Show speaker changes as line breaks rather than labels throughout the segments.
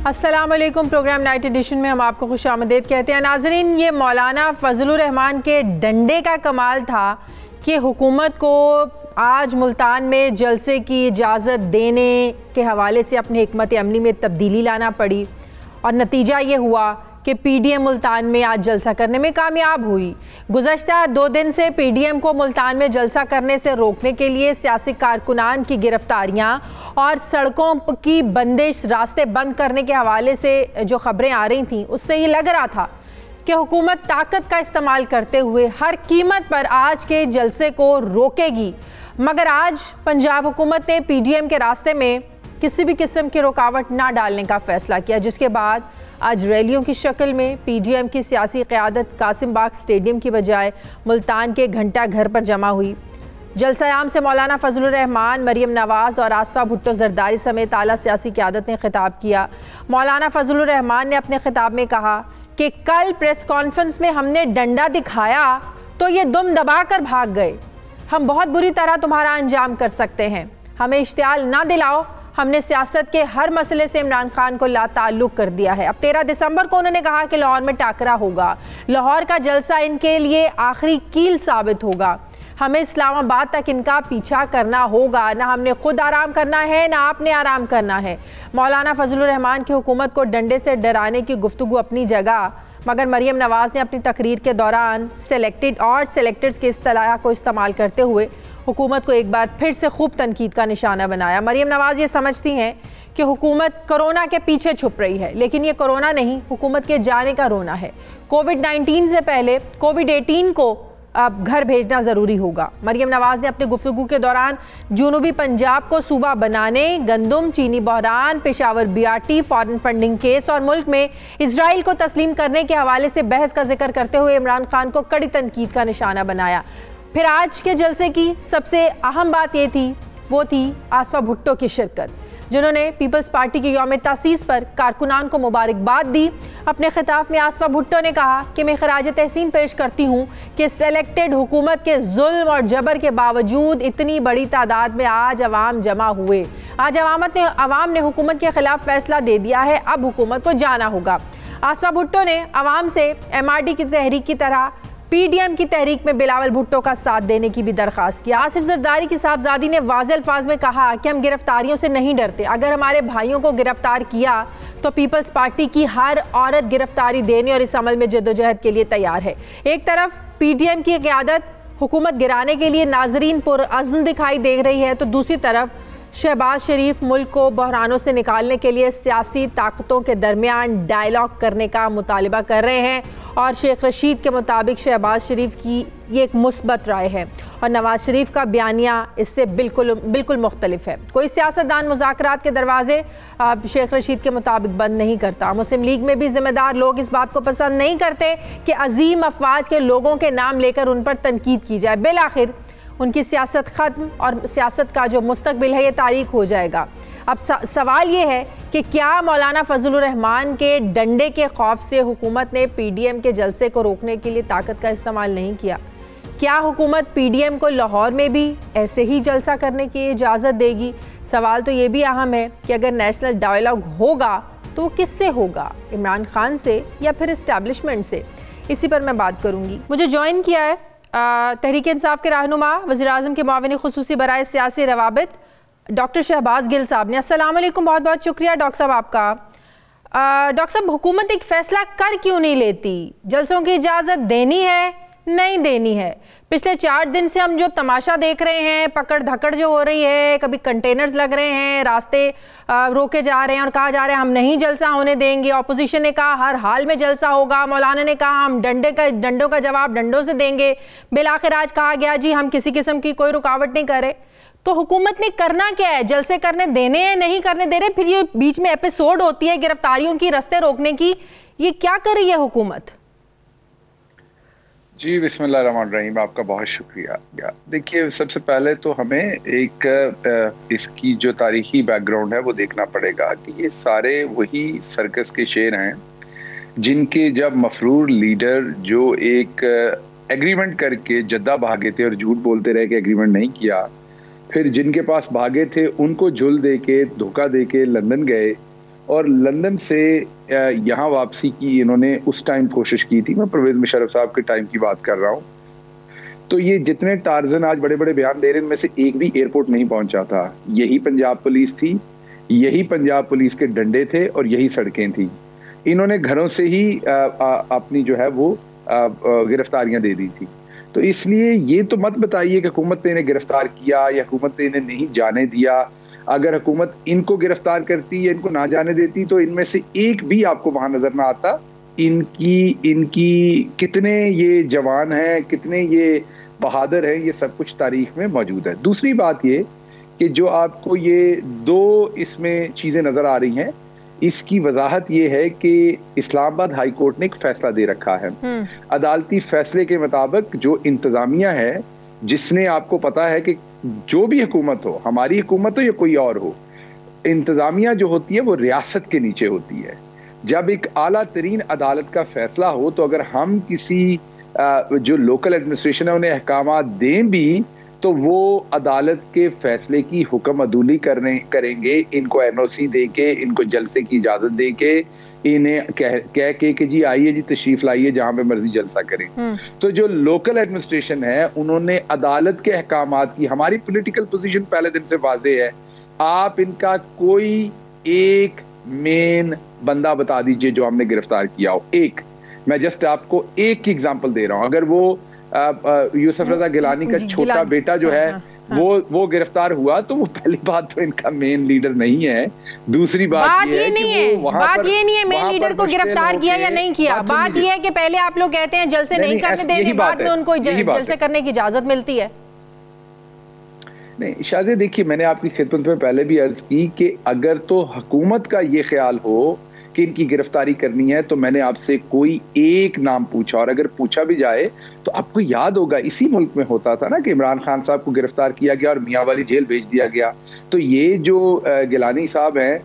अस्सलाम वालेकुम। Programme night addition में हम आपको खुशामदीद कहते हैं। नाजरीन, ये मौलाना फजलुर रहमान के डंडे का कमाल था कि हुकूमत को आज मुल्तान में जलसे की इजाज़त देने के हवाले से अपनी हिकमत अमली में तब्दीली लाना पड़ी और नतीजा ये हुआ कि पीडीएम मुल्तान में आज जलसा करने में कामयाब हुई। गुज़श्ता 2 दिन से पीडीएम को मुल्तान में जलसा करने से रोकने के लिए सियासी कारकुनान की गिरफ्तारियां और सड़कों की बंदिश, रास्ते बंद करने के हवाले से जो खबरें आ रही थीं, उससे ये लग रहा था कि हुकूमत ताकत का इस्तेमाल करते हुए हर कीमत पर आज के जलसे को रोकेगी। मगर आज पंजाब हुकूमत ने पीडीएम के रास्ते में किसी भी किस्म की रुकावट ना डालने का फ़ैसला किया, जिसके बाद आज रैलियों की शक्ल में पीडीएम की सियासी क़यादत कासिम बाग स्टेडियम की बजाय मुल्तान के घंटा घर पर जमा हुई। जलसायाम से मौलाना फजलुर रहमान, मरियम नवाज़ और आसफा भुट्टो जरदारी समेत आला सियासी क़यादत ने खिताब किया। मौलाना फजलुर रहमान ने अपने खिताब में कहा कि कल प्रेस कॉन्फ्रेंस में हमने डंडा दिखाया तो ये दुम दबा कर भाग गए। हम बहुत बुरी तरह तुम्हारा अंजाम कर सकते हैं, हमें इश्तियाल ना दिलाओ। हमने सियासत के हर मसले से इमरान खान को लाताल्लुक़ कर दिया है। अब 13 दिसंबर को उन्होंने कहा कि लाहौर में टाकरा होगा। लाहौर का जलसा इनके लिए आखिरी कील साबित होगा। हमें इस्लामाबाद तक इनका पीछा करना होगा। ना हमने खुद आराम करना है, ना आपने आराम करना है। मौलाना फजलुर रहमान की हुकूमत को डंडे से डराने की गुफ्तगू अपनी जगह, मगर मरियम नवाज़ ने अपनी तकरीर के दौरान सेलेक्टेड और सेलेक्टर्स के इस्तिलाह को इस्तेमाल करते हुए हुकूमत को एक बार फिर से खूब तनकीद का निशाना बनाया। मरियम नवाज़ ये समझती हैं कि हुकूमत कोरोना के पीछे छुप रही है, लेकिन ये कोरोना नहीं, हुकूमत के जाने का रोना है। कोविड-19 से पहले कोविड-18 को अब घर भेजना ज़रूरी होगा। मरियम नवाज़ ने अपनी गुफ्तगू के दौरान जनूबी पंजाब को सूबा बनाने, गंदम, चीनी बहरान, Peshawar BRT, foreign funding case और मुल्क में इसराइल को तस्लीम करने के हवाले से बहस का जिक्र करते हुए इमरान खान को कड़ी तनकीद का निशाना बनाया। फिर आज के जलसे की सबसे अहम बात ये थी, वो थी आसफा भुट्टो की शिरकत, जिन्होंने पीपल्स पार्टी की यौम तासीस पर कारकुनान को मुबारकबाद दी। अपने खिताब में आसफा भुट्टो ने कहा कि मैं खराज तहसीन पेश करती हूँ कि सेलेक्टेड हुकूमत के जुल्म और जबर के बावजूद इतनी बड़ी तादाद में आज अवाम जमा हुए। आज अवाम ने हुकूमत के खिलाफ फैसला दे दिया है, अब हुकूमत को जाना होगा। आसफा भुट्टो ने अवाम से MRD की तहरीक की तरह पीडीएम की तहरीक में बिलावल भुट्टो का साथ देने की भी दरख्वास्त की। आसिफ जरदारी की साहबजादी ने वाज़ेह अल्फाज में कहा कि हम गिरफ्तारियों से नहीं डरते। अगर हमारे भाइयों को गिरफ्तार किया तो पीपल्स पार्टी की हर औरत गिरफ्तारी देने और इस अमल में जद्दोजहद के लिए तैयार है। एक तरफ पीडीएम की क़यादत हुकूमत गिराने के लिए नाजरीन पुरअज़्म दिखाई दे रही है, तो दूसरी तरफ शहबाज शरीफ मुल्क को बहरानों से निकालने के लिए सियासी ताकतों के दरमियान डायलॉग करने का मुतालिबा कर रहे हैं। और शेख रशीद के मुताबिक शहबाज शरीफ की ये एक मुस्बत राय है और नवाज शरीफ का बयानिया इससे बिल्कुल मुख्तलिफ है। कोई सियासतदान मुज़ाकरात के दरवाजे शेख रशीद के मुताबिक बंद नहीं करता। मुस्लिम लीग में भी ज़िम्मेदार लोग इस बात को पसंद नहीं करते कि अजीम अफवाज के लोगों के नाम लेकर उन पर तनकीद की जाए। बिलाखिर उनकी सियासत ख़त्म और सियासत का जो मुस्तकबिल है ये तारीख हो जाएगा। अब सवाल ये है कि क्या मौलाना फजलुर रहमान के डंडे के खौफ से हुकूमत ने पीडीएम के जलसे को रोकने के लिए ताकत का इस्तेमाल नहीं किया? क्या हुकूमत पीडीएम को लाहौर में भी ऐसे ही जलसा करने की इजाज़त देगी? सवाल तो ये भी अहम है कि अगर नेशनल डायलॉग होगा तो वो किससे होगा, इमरान खान से या फिर इस्टेब्लिशमेंट से? इसी पर मैं बात करूँगी। मुझे ज्वाइन किया है तहरीक इंसाफ के रहनुमा, वज़ीर-ए-आज़म के मुआविन खुसूसी बराए सियासी रवाबित डॉक्टर शहबाज गिल साहब ने। अस्सलाम वालेकुम, बहुत बहुत शुक्रिया डॉक्टर साहब आपका। डॉक्टर साहब, हुकूमत एक फ़ैसला कर क्यों नहीं लेती? जलसों की इजाज़त देनी है, नहीं देनी है? पिछले 4 दिन से हम जो तमाशा देख रहे हैं, पकड़ धकड़ जो हो रही है, कभी कंटेनर्स लग रहे हैं, रास्ते रोके जा रहे हैं और कहा जा रहा है हम नहीं जलसा होने देंगे। अपोजिशन ने कहा हर हाल में जलसा होगा। मौलाना ने कहा हम डंडों का जवाब डंडों से देंगे। बिलाखिर आज कहा गया जी हम किसी किस्म की कोई रुकावट नहीं करे। तो हुकूमत ने करना क्या है? जलसे करने देने हैं, नहीं करने दे रहे? फिर ये बीच में एपिसोड होती है गिरफ्तारियों की, रास्ते रोकने की, ये क्या कर रही है हुकूमत?
जी बिस्मिल्लाहिर्रहमानिर्रहीम, आपका बहुत शुक्रिया। देखिए, सबसे पहले तो हमें एक इसकी जो तारीखी बैकग्राउंड है वो देखना पड़ेगा कि ये सारे वही सर्कस के शेर हैं जिनके जब मफरूर लीडर जो एक एग्रीमेंट करके जद्दा भागे थे और झूठ बोलते रहे कि एग्रीमेंट नहीं किया, फिर जिनके पास भागे थे उनको झुल दे के धोखा दे के लंदन गए और लंदन से यहाँ वापसी की इन्होंने उस टाइम कोशिश की थी। मैं परवेज मुशर्रफ साहब के टाइम की बात कर रहा हूँ। तो ये जितने टार्जन आज बड़े बड़े बयान दे रहे हैं, इनमें से एक भी एयरपोर्ट नहीं पहुंचा था। यही पंजाब पुलिस थी, यही पंजाब पुलिस के डंडे थे और यही सड़कें थी। इन्होंने घरों से ही अपनी जो है वो गिरफ्तारियां दे दी थी। तो इसलिए ये तो मत बताइए कि हुकूमत ने इन्हें गिरफ्तार किया या हुकूमत ने इन्हें नहीं जाने दिया। अगर हुकूमत इनको गिरफ्तार करती या इनको ना जाने देती तो इनमें से एक भी आपको वहां नजर ना आता। इनकी कितने ये जवान हैं, कितने ये बहादुर हैं, ये सब कुछ तारीख में मौजूद है। दूसरी बात ये कि जो आपको ये दो इसमें चीजें नजर आ रही हैं, इसकी वजाहत ये है कि इस्लामाबाद हाई कोर्ट ने एक फैसला दे रखा है। अदालती फैसले के मुताबिक जो इंतजामिया है, जिसने आपको पता है कि जो भी हुकूमत हो, हमारी हुकूमत हो या कोई और हो, इंतजामिया जो होती है वो रियासत के नीचे होती है। जब एक आला तरीन अदालत का फैसला हो तो अगर हम किसी जो लोकल एडमिनिस्ट्रेशन है उन्हें अहकाम दें भी, तो वो अदालत के फैसले की हुक्म अदूली करेंगे। इनको एनओसी दे के, इनको जलसे की इजाजत दे के, इन्हें कह के कि जी आइए जी तशरीफ लाइए, जहां पे मर्जी जलसा करें। तो जो लोकल एडमिनिस्ट्रेशन है उन्होंने अदालत के अहकामात की, हमारी पॉलिटिकल पोजीशन पहले दिन से वाज़ेह है। आप इनका कोई एक मेन बंदा बता दीजिए जो हमने गिरफ्तार किया हो। एक, मैं जस्ट आपको एक की एग्जांपल दे रहा हूं। अगर वो यूसुफ रजा गिलानी का छोटा बेटा जो है वो गिरफ्तार हुआ तो वो पहली बात तो इनका मेन लीडर नहीं है। दूसरी बात ये नहीं है
मेन लीडर को गिरफ्तार किया या नहीं किया। बात ये है कि पहले आप लोग कहते हैं जलसे नहीं करने देंगे, बाद में उनको जलसे करने की इजाजत मिलती है।
नहीं शाज़े, देखिए मैंने आपकी खिदमत में पहले भी अर्ज की कि अगर तो हुकूमत का ये ख्याल हो कि इनकी गिरफ्तारी करनी है तो मैंने आपसे कोई एक नाम पूछा, और अगर पूछा भी जाए तो आपको याद होगा इसी मुल्क में होता था ना कि इमरान खान साहब को गिरफ्तार किया गया और मियां वाली जेल भेज दिया गया। तो ये जो गिलानी साहब हैं,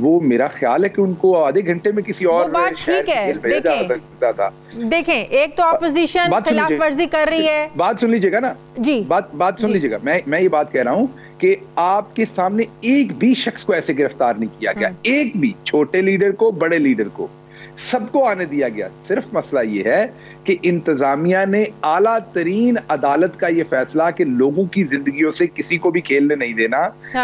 वो मेरा ख्याल है कि उनको आधे घंटे में किसी और
ठीक है। देखें एक तो अपोजिशन खिलाफ वर्जी कर रही है।
बात सुन लीजिएगा ना जी, बात सुन लीजिएगा। मैं ये बात कह रहा हूँ कि आपके सामने एक भी शख्स को ऐसे गिरफ्तार नहीं किया गया, एक भी, छोटे लीडर को, बड़े लीडर को, सबको आने दिया गया। सिर्फ मसला ये है कि इंतजामिया ने आला तरीन अदालत का ये फैसला कि लोगों की जिंदगियों से किसी को भी खेलने नहीं देना,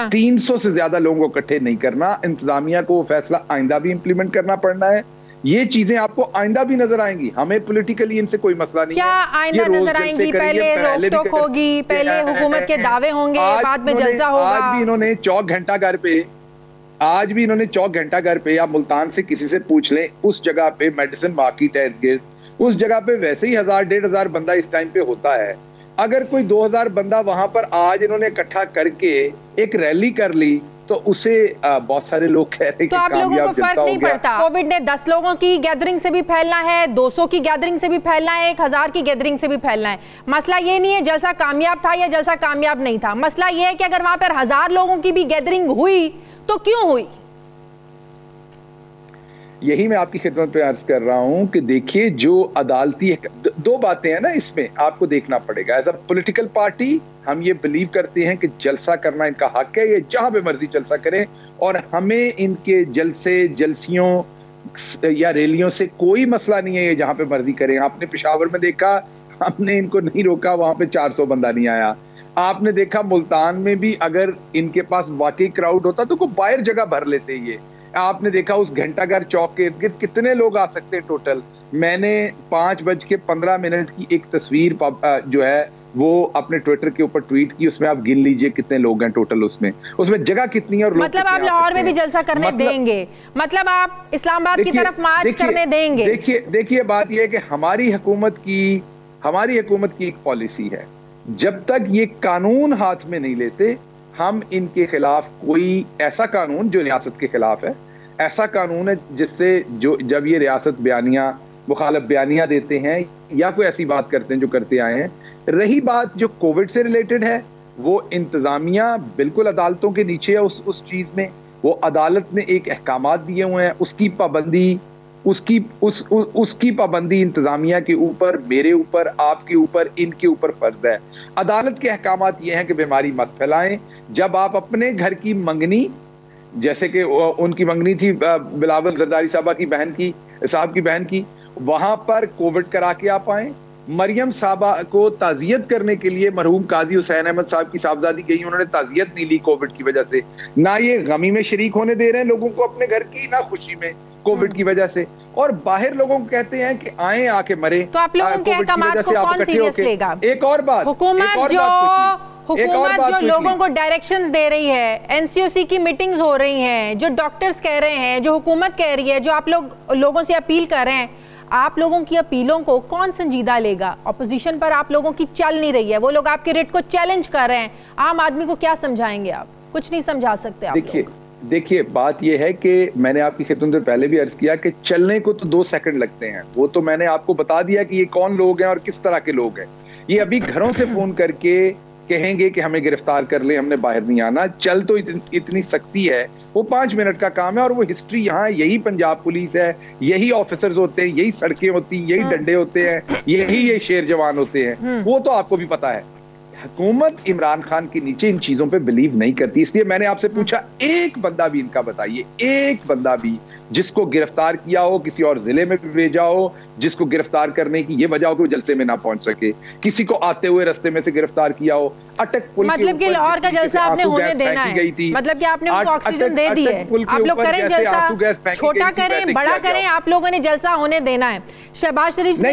300 से ज्यादा लोगों को इकट्ठे नहीं करना, इंतजामिया को वो फैसला आइंदा भी इंप्लीमेंट करना पड़ना है। ये चीजें आपको आइंदा भी नजर आएंगी। हमें पॉलिटिकली इनसे कोई मसला नहीं
क्या
है।
आइंदा नजर आएंगी? पहले रोक टोक होगी, पहले हुकूमत के दावे होंगे, बाद में जलसा होगा।
आज भी इन्होंने चौक घंटाघर पे, या मुल्तान से किसी से पूछ लें, उस जगह पे मेडिसिन मार्केट है, उस जगह पे वैसे ही 1000-1500 बंदा इस टाइम पे होता है। अगर कोई 2000 बंदा वहां पर आज इन्होंने इकट्ठा करके एक रैली कर ली तो उसे बहुत सारे लोग कह रहे हैं
तो आप लोगों को फर्क नहीं पड़ता। कोविड ने 10 लोगों की गैदरिंग से भी फैलना है, 200 की गैदरिंग से भी फैलना है, 1000 की गैदरिंग से भी फैलना है। मसला ये नहीं है जलसा कामयाब था या जलसा कामयाब नहीं था। मसला ये है कि अगर वहां पर 1000 लोगों की भी गैदरिंग हुई तो क्यों हुई?
यही मैं आपकी खिदमत पे अर्ज कर रहा हूं कि देखिए जो अदालती दो बातें हैं ना, इसमें आपको देखना पड़ेगा। एज अ पॉलिटिकल पार्टी हम ये बिलीव करते हैं कि जलसा करना इनका हक है, ये जहां पे मर्जी जलसा करें, और हमें इनके जलसे, जलसियों या रैलियों से कोई मसला नहीं है। ये जहां पे मर्जी करें। आपने पेशावर में देखा, हमने इनको नहीं रोका, वहां पे 400 बंदा नहीं आया। आपने देखा मुल्तान में भी अगर इनके पास वाकई क्राउड होता तो कोई बाहर जगह भर लेते। ये आपने देखा उस घंटाघर चौक के इर्द कितने लोग आ सकते हैं टोटल। मैंने 5:15 की एक तस्वीर जो है वो अपने ट्विटर के ऊपर ट्वीट की, उसमें आप गिन लीजिए कितने लोग हैं टोटल, उसमें जगह कितनी है और लोग
मतलब आप लाहौर में भी जलसा करने देंगे? मतलब आप इस्लामाबाद की तरफ मार्च करने देंगे?
देखिए बात यह है कि हमारी हुकूमत की एक पॉलिसी है, जब तक ये कानून हाथ में नहीं लेते हम इनके खिलाफ कोई ऐसा कानून जो रियासत के खिलाफ है, ऐसा कानून है जिससे जब ये रियासत मुखालफ बयानियां देते हैं या कोई ऐसी बात करते हैं जो करते आए हैं। रही बात जो कोविड से रिलेटेड है, वो इंतजामिया बिल्कुल अदालतों के नीचे है। उस चीज में वो अदालत ने एक अहकामात दिए हुए हैं, उसकी पाबंदी इंतजामिया के ऊपर, मेरे ऊपर, आपके ऊपर, इनके ऊपर फर्ज है। अदालत के अहकामात ये हैं कि बीमारी मत फैलाएं। जब आप अपने घर की मंगनी जैसे कि उनकी मंगनी थी बिलावल जरदारी साहब की बहन की, वहां पर कोविड करा के आप आए। मरियम साहबा को ताजियत करने के लिए मरहूम काजी हुसैन अहमद साहब की साहबजादी गई, उन्होंने ताजियत नहीं ली कोविड की वजह से। ना ये गमी में शरीक होने दे रहे हैं लोगों को अपने घर की, ना खुशी में कोविड की वजह से। और बाहर लोगों को कहते हैं कि आए आके मरे।
तो आप लोगों के अहकामात को कौन सीरियस लेगा?
एक और बात,
हुकूमत जो लोगों को डायरेक्शंस दे रही है, एनसीओसी की मीटिंग्स हो रही हैं, जो डॉक्टर्स कह रहे हैं, जो हुकूमत कह रही है, जो आप लोगों से अपील कर रहे हैं, आप लोगों की अपीलों को कौन संजीदा लेगा? ऑपोजिशन पर आप लोगों की चल नहीं रही है, वो लोग आपके रिट को चैलेंज कर रहे हैं, आम आदमी को क्या समझाएंगे आप? कुछ नहीं समझा सकते आप।
देखिए बात यह है कि मैंने आपकी खिदमत में पहले भी अर्ज किया कि चलने को तो 2 सेकंड लगते हैं। वो तो मैंने आपको बता दिया कि ये कौन लोग हैं और किस तरह के लोग हैं। ये अभी घरों से फोन करके कहेंगे कि हमें गिरफ्तार कर ले, हमने बाहर नहीं आना। चल तो इतनी सख्ती है, वो 5 मिनट का काम है। और वो हिस्ट्री यहाँ यही पंजाब पुलिस है, यही ऑफिसर्स होते हैं, यही सड़कें होती हैं, यही डंडे होते हैं, यही ये शेर जवान होते हैं। वो तो आपको भी पता है। हुकूमत इमरान खान के नीचे इन चीजों पे बिलीव नहीं करती। इसलिए मैंने आपसे पूछा, एक बंदा भी इनका बताइए, एक बंदा भी जिसको गिरफ्तार किया हो, किसी और जिले में भेजा हो, जिसको गिरफ्तार करने की ये वजह हो कि वो जलसे में ना पहुंच सके, किसी को आते हुए रास्ते में से गिरफ्तार किया हो। अटक पुल
मतलब कि लाहौर का जलसा आपने होने देना है, मतलब कि आपने उनको ऑक्सीजन दे दी है। आप लोग करें जलसा, छोटा करें बड़ा करें, आप लोगों ने जलसा होने देना है। शहबाज शरीफ ने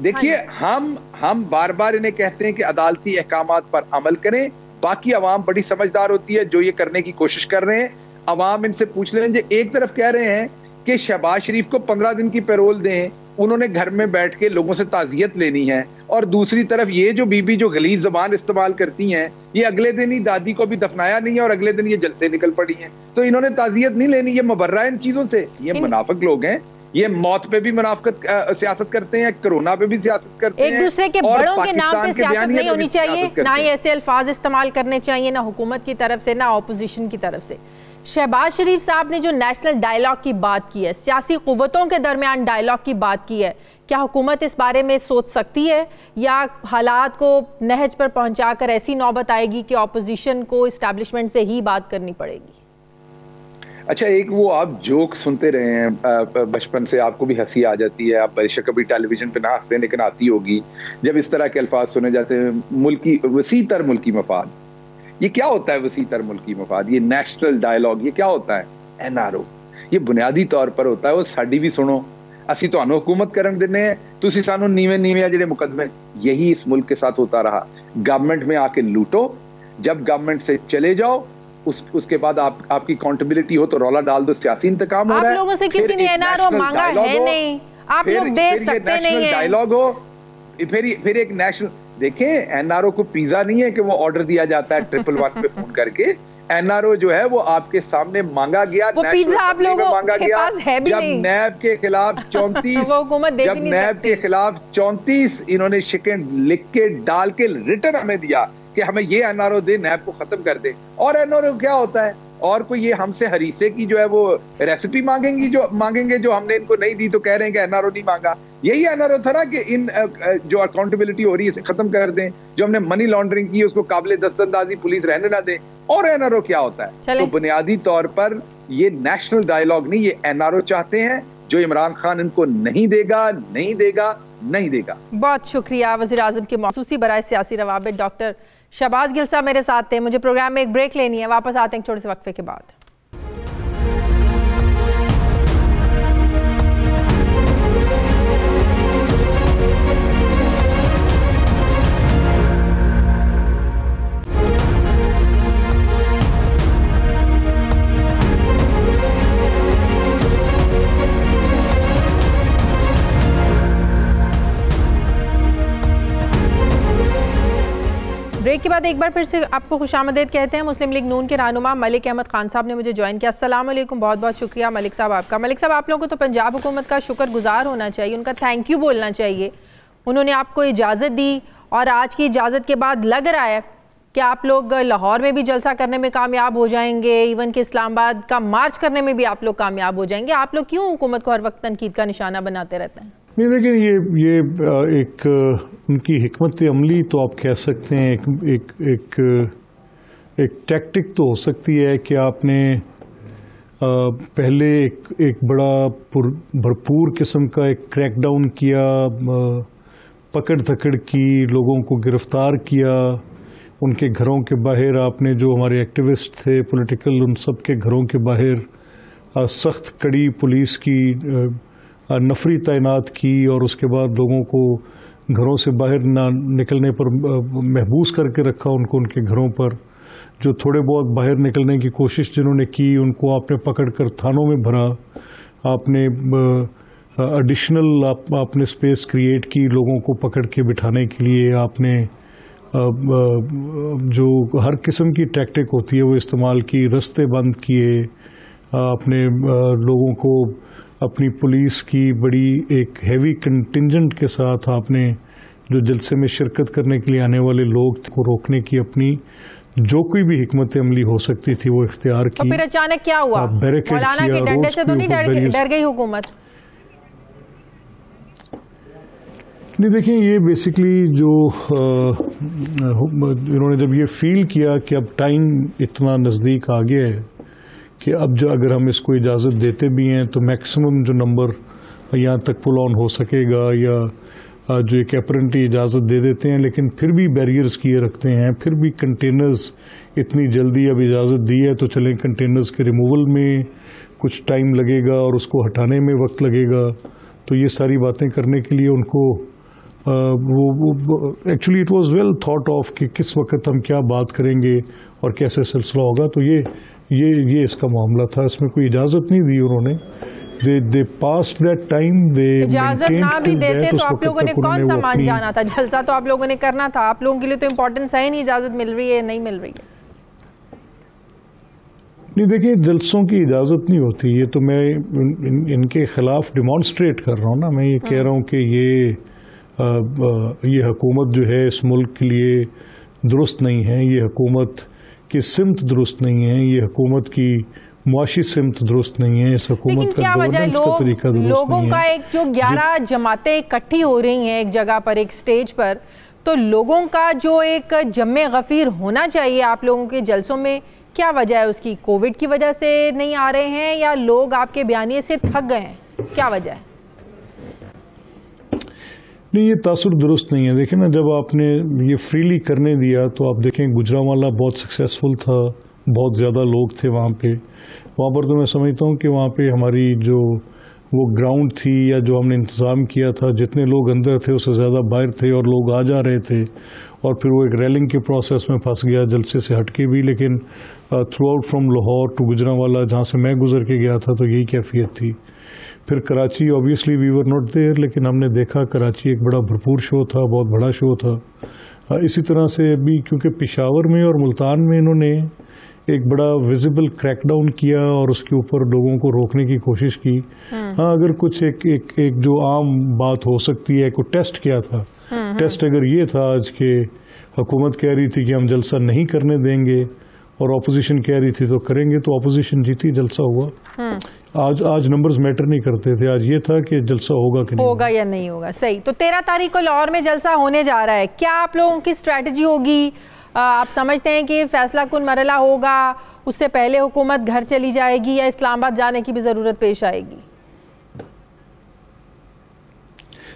देखिए हम बार बार इन्हें कहते हैं कि अदालती अहकामात पर अमल करें। बाकी अवाम बड़ी समझदार होती है जो ये करने की कोशिश कर रहे हैं। अवाम इनसे पूछ लें। एक तरफ कह रहे हैं कि शहबाज शरीफ को 15 दिन की पैरोल दें, उन्होंने घर में बैठ के लोगों से ताजियत लेनी है, और दूसरी तरफ ये जो बीबी जो गलीज जबान इस्तेमाल करती हैं, ये अगले दिन ही दादी को भी दफनाया नहीं है और अगले दिन ये जलसे निकल पड़ी हैं, तो इन्होंने ताजियत नहीं लेनी। ये मुबर्रा इन चीजों से, ये मुनाफिक लोग हैं। ये मौत पे भी मुनाफिकत सियासत करते हैं, कोरोना पे भी सियासत करते हैं।
एक दूसरे के बड़ों के नाम पे सियासत नहीं होनी चाहिए, ना ही ऐसे अल्फाज इस्तेमाल करने चाहिए, ना हुकूमत की तरफ से, ना ऑपोजिशन की तरफ से। शहबाज शरीफ साहब ने जो नेशनल डायलॉग की बात की है, सियासी कुव्वतों के दरमियान डायलॉग की बात की है, क्या हुकूमत इस बारे में सोच सकती है, या हालात को नहज पर पहुंचाकर ऐसी नौबत आएगी कि ऑपोजिशन को इस्टेब्लिशमेंट से ही बात करनी पड़ेगी?
अच्छा, एक वो आप जोक सुनते रहे हैं बचपन से, आपको भी हंसी आ जाती है, आप बेशक कभी टेलीविजन पे ना हंसे लेकिन आती होगी, जब इस तरह के अल्फाज सुने जाते हैं, मुल्की वसी तर मुल्की मफाद। ये क्या होता है वसी तर मुल्की मफाद? ये नेशनल डायलॉग, ये क्या होता है? NRO। ये बुनियादी तौर पर होता है वो साड़ी भी सुनो, असी तुहानू हुकूमत करन देने हैं, तुसी सानू नीवे जिहड़े मुकदमे। यही इस मुल्क के साथ होता रहा। गवर्नमेंट में आके लूटो, जब गवर्नमेंट से चले जाओ उसके बाद आपकी अकाउंटेबिलिटी हो तो रौला डाल दो, सियासी इंतकाम हो रहा है।
आप लोगों से किसी ने NRO मांगा है नहीं, आप लोग दे सकते नहीं है।
डायलॉग हो, फिर एक नेशनल, देखें NRO को पिज्जा नहीं है कि वो ऑर्डर दिया जाता है 111 पे फोन करके। NRO जो है वो आपके सामने मांगा गया,
वो पिज्जा आप लोगों
मांगा
के
गया
पास है भी
जब
नहीं।
नैब के खिलाफ 34
वो हुकूमत दे भी नहीं
नैब
सकती।
के खिलाफ 34 इन्होंने शिकन लिख के डाल के रिटर्न हमें दिया कि हमें ये NRO दे, नैब को खत्म कर दे। और NRO क्या होता है? और कोई ये हमसे हरीसे की जो है वो रेसिपी मांगेंगे जो हमने इनको नहीं दी, तो कह रहे हैं कि NRO नहीं मांगा। यही NRO था ना कि इन जो अकाउंटेबिलिटी हो रही है इसे खत्म कर दें, जो हमने मनी लॉन्ड्रिंग की उसको काबिले दस्तंदाजी पुलिस रहने ना दे। और NRO क्या होता है? तो बुनियादी तौर पर ये नेशनल डायलॉग नहीं, ये NRO चाहते हैं, जो इमरान खान इनको नहीं देगा, नहीं देगा, नहीं देगा।
बहुत शुक्रिया। वज़ीर आज़म के मौसूसी बराए सियासी रवाबित डॉक्टर शहबाज गिल साहब मेरे साथ थे। मुझे प्रोग्राम में एक ब्रेक लेनी है, वापस आते हैं छोटे से वक्फे के बाद। ब्रेक के बाद एक बार फिर से आपको खुशामदीद कहते हैं। मुस्लिम लीग नून के रहनुमा मलिक अहमद खान साहब ने मुझे ज्वाइन किया। अस्सलाम वालेकुम, बहुत बहुत शुक्रिया मलिक साहब आपका। मलिक साहब, आप लोगों को तो पंजाब हुकूमत का शुक्रगुजार होना चाहिए, उनका थैंक यू बोलना चाहिए। उन्होंने आपको इजाज़त दी और आज की इजाज़त के बाद लग रहा है कि आप लोग लाहौर में भी जलसा करने में कामयाब हो जाएंगे, इवन कि इस्लामाबाद का मार्च करने में भी आप लोग कामयाब हो जाएंगे। आप लोग क्यों हुकूमत को हर वक्त तनकीद का निशाना बनाते रहते हैं?
नहीं, लेकिन ये एक उनकी हिकमत अमली तो आप कह सकते हैं, एक टैक्टिक तो हो सकती है कि आपने पहले एक बड़ा भरपूर किस्म का एक क्रैकडाउन किया, पकड़ धकड़ की, लोगों को गिरफ्तार किया, उनके घरों के बाहर आपने जो हमारे एक्टिविस्ट थे पॉलिटिकल, उन सब के घरों के बाहर सख्त कड़ी पुलिस की नफरी तैनात की और उसके बाद लोगों को घरों से बाहर ना निकलने पर महबूस करके रखा उनको उनके घरों पर। जो थोड़े बहुत बाहर निकलने की कोशिश जिन्होंने की उनको आपने पकड़कर थानों में भरा, आपने एडिशनल आपने स्पेस क्रिएट की लोगों को पकड़ के बिठाने के लिए। आपने जो हर किस्म की टैक्टिक होती है वो इस्तेमाल की, रास्ते बंद किए, आपने लोगों को अपनी पुलिस की बड़ी एक हैवी कंटिंजेंट के साथ आपने जो जलसे में शिरकत करने के लिए आने वाले लोग को रोकने की अपनी जो कोई भी हिकमत अमली हो सकती थी वो इख्तियार की।
तो फिर अचानक क्या हुआ? मौलाना के डंडे से तो नहीं डर गई हुकूमत?
नहीं, देखिए ये बेसिकली जो इन्होंने जब ये फील किया कि अब टाइम इतना नज़दीक आ गया है कि अब जो अगर हम इसको इजाज़त देते भी हैं तो मैक्सिमम जो नंबर यहाँ तक पुल ऑन हो सकेगा, या जो एक अपरेंटली इजाज़त दे देते हैं लेकिन फिर भी बैरियर्स किए रखते हैं, फिर भी कंटेनर्स इतनी जल्दी अब इजाज़त दी है तो चलें कंटेनर्स के रिमूवल में कुछ टाइम लगेगा और उसको हटाने में वक्त लगेगा। तो ये सारी बातें करने के लिए उनको वो actually it was well thought of कि किस वक्त हम क्या बात करेंगे और कैसे सिलसिला होगा। तो ये इसका मामला था, इसमें कोई इजाज़त नहीं दी उन्होंने। दे पास्ड दैट टाइम, दे
इजाज़त ना भी देते तो आप लोगों ने कौन सा मान जाना था? जलसा तो आप लोगों ने करना था, आप लोगों के लिए तो इम्पोर्टेंस है नहीं इजाज़त मिल रही है नहीं मिल रही है।
नहीं, देखिए जलसों की इजाज़त नहीं होती, ये तो मैं इनके खिलाफ डिमॉन्स्ट्रेट कर रहा हूँ ना। मैं ये कह रहा हूँ कि ये हुकूमत जो है इस मुल्क के लिए दुरुस्त नहीं है, ये हुकूमत की सिमत दुरुस्त नहीं है, ये हुकूमत की मुआशी सिमत दुरुस्त नहीं है, इस हुकूमत का गवर्नेंस का तरीका दुरुस्त नहीं है।
लोगों का एक जो 11 जमातें इकट्ठी हो रही हैं एक जगह पर, एक स्टेज पर, तो लोगों का जो एक जम्मे गफीर होना चाहिए आप लोगों के जलसों में, क्या वजह है उसकी? कोविड की वजह से नहीं आ रहे हैं या लोग आपके बयानिए से थक गए हैं? क्या वजह है?
नहीं, ये तासुर दुरुस्त नहीं है। देखें ना, जब आपने ये फ्रीली करने दिया तो आप देखें गुजरांवाला बहुत सक्सेसफुल था, बहुत ज़्यादा लोग थे वहाँ पर। तो मैं समझता हूँ कि वहाँ पे हमारी जो वो ग्राउंड थी या जो हमने इंतज़ाम किया था, जितने लोग अंदर थे उससे ज़्यादा बाहर थे और लोग आ जा रहे थे। और फिर वो एक रैलिंग के प्रोसेस में फंस गया जलसे से हटके भी। लेकिन throughout from Lahore to Gujranwala जहाँ से मैं गुजर के गया था तो यही कैफियत थी। फिर Karachi obviously we were not there, लेकिन हमने देखा कराची एक बड़ा भरपूर शो था, बहुत बड़ा शो था। इसी तरह से अभी क्योंकि पेशावर में और मुल्तान में इन्होंने एक बड़ा विजिबल क्रैकडाउन किया और उसके ऊपर लोगों को रोकने की कोशिश की। हाँ, अगर कुछ एक जो आम बात हो सकती है, को टेस्ट किया था। टेस्ट अगर ये था आज के हुकूमत कह रही थी कि हम जलसा नहीं करने देंगे और ऑपोजिशन कह रही थी तो करेंगे, तो ऑपोजिशन जीती, जलसा हुआ। आज नंबर्स मैटर नहीं करते थे, आज ये था कि जलसा होगा कि नहीं
होगा या नहीं होगा। सही। तो 13 तारीख को लाहौर में जलसा होने जा रहा है, क्या आप लोगों की स्ट्रैटेजी होगी? आप समझते हैं कि फैसला कुन मरला होगा, उससे पहले हुकूमत घर चली जाएगी या इस्लामाबाद जाने की भी ज़रूरत पेश आएगी?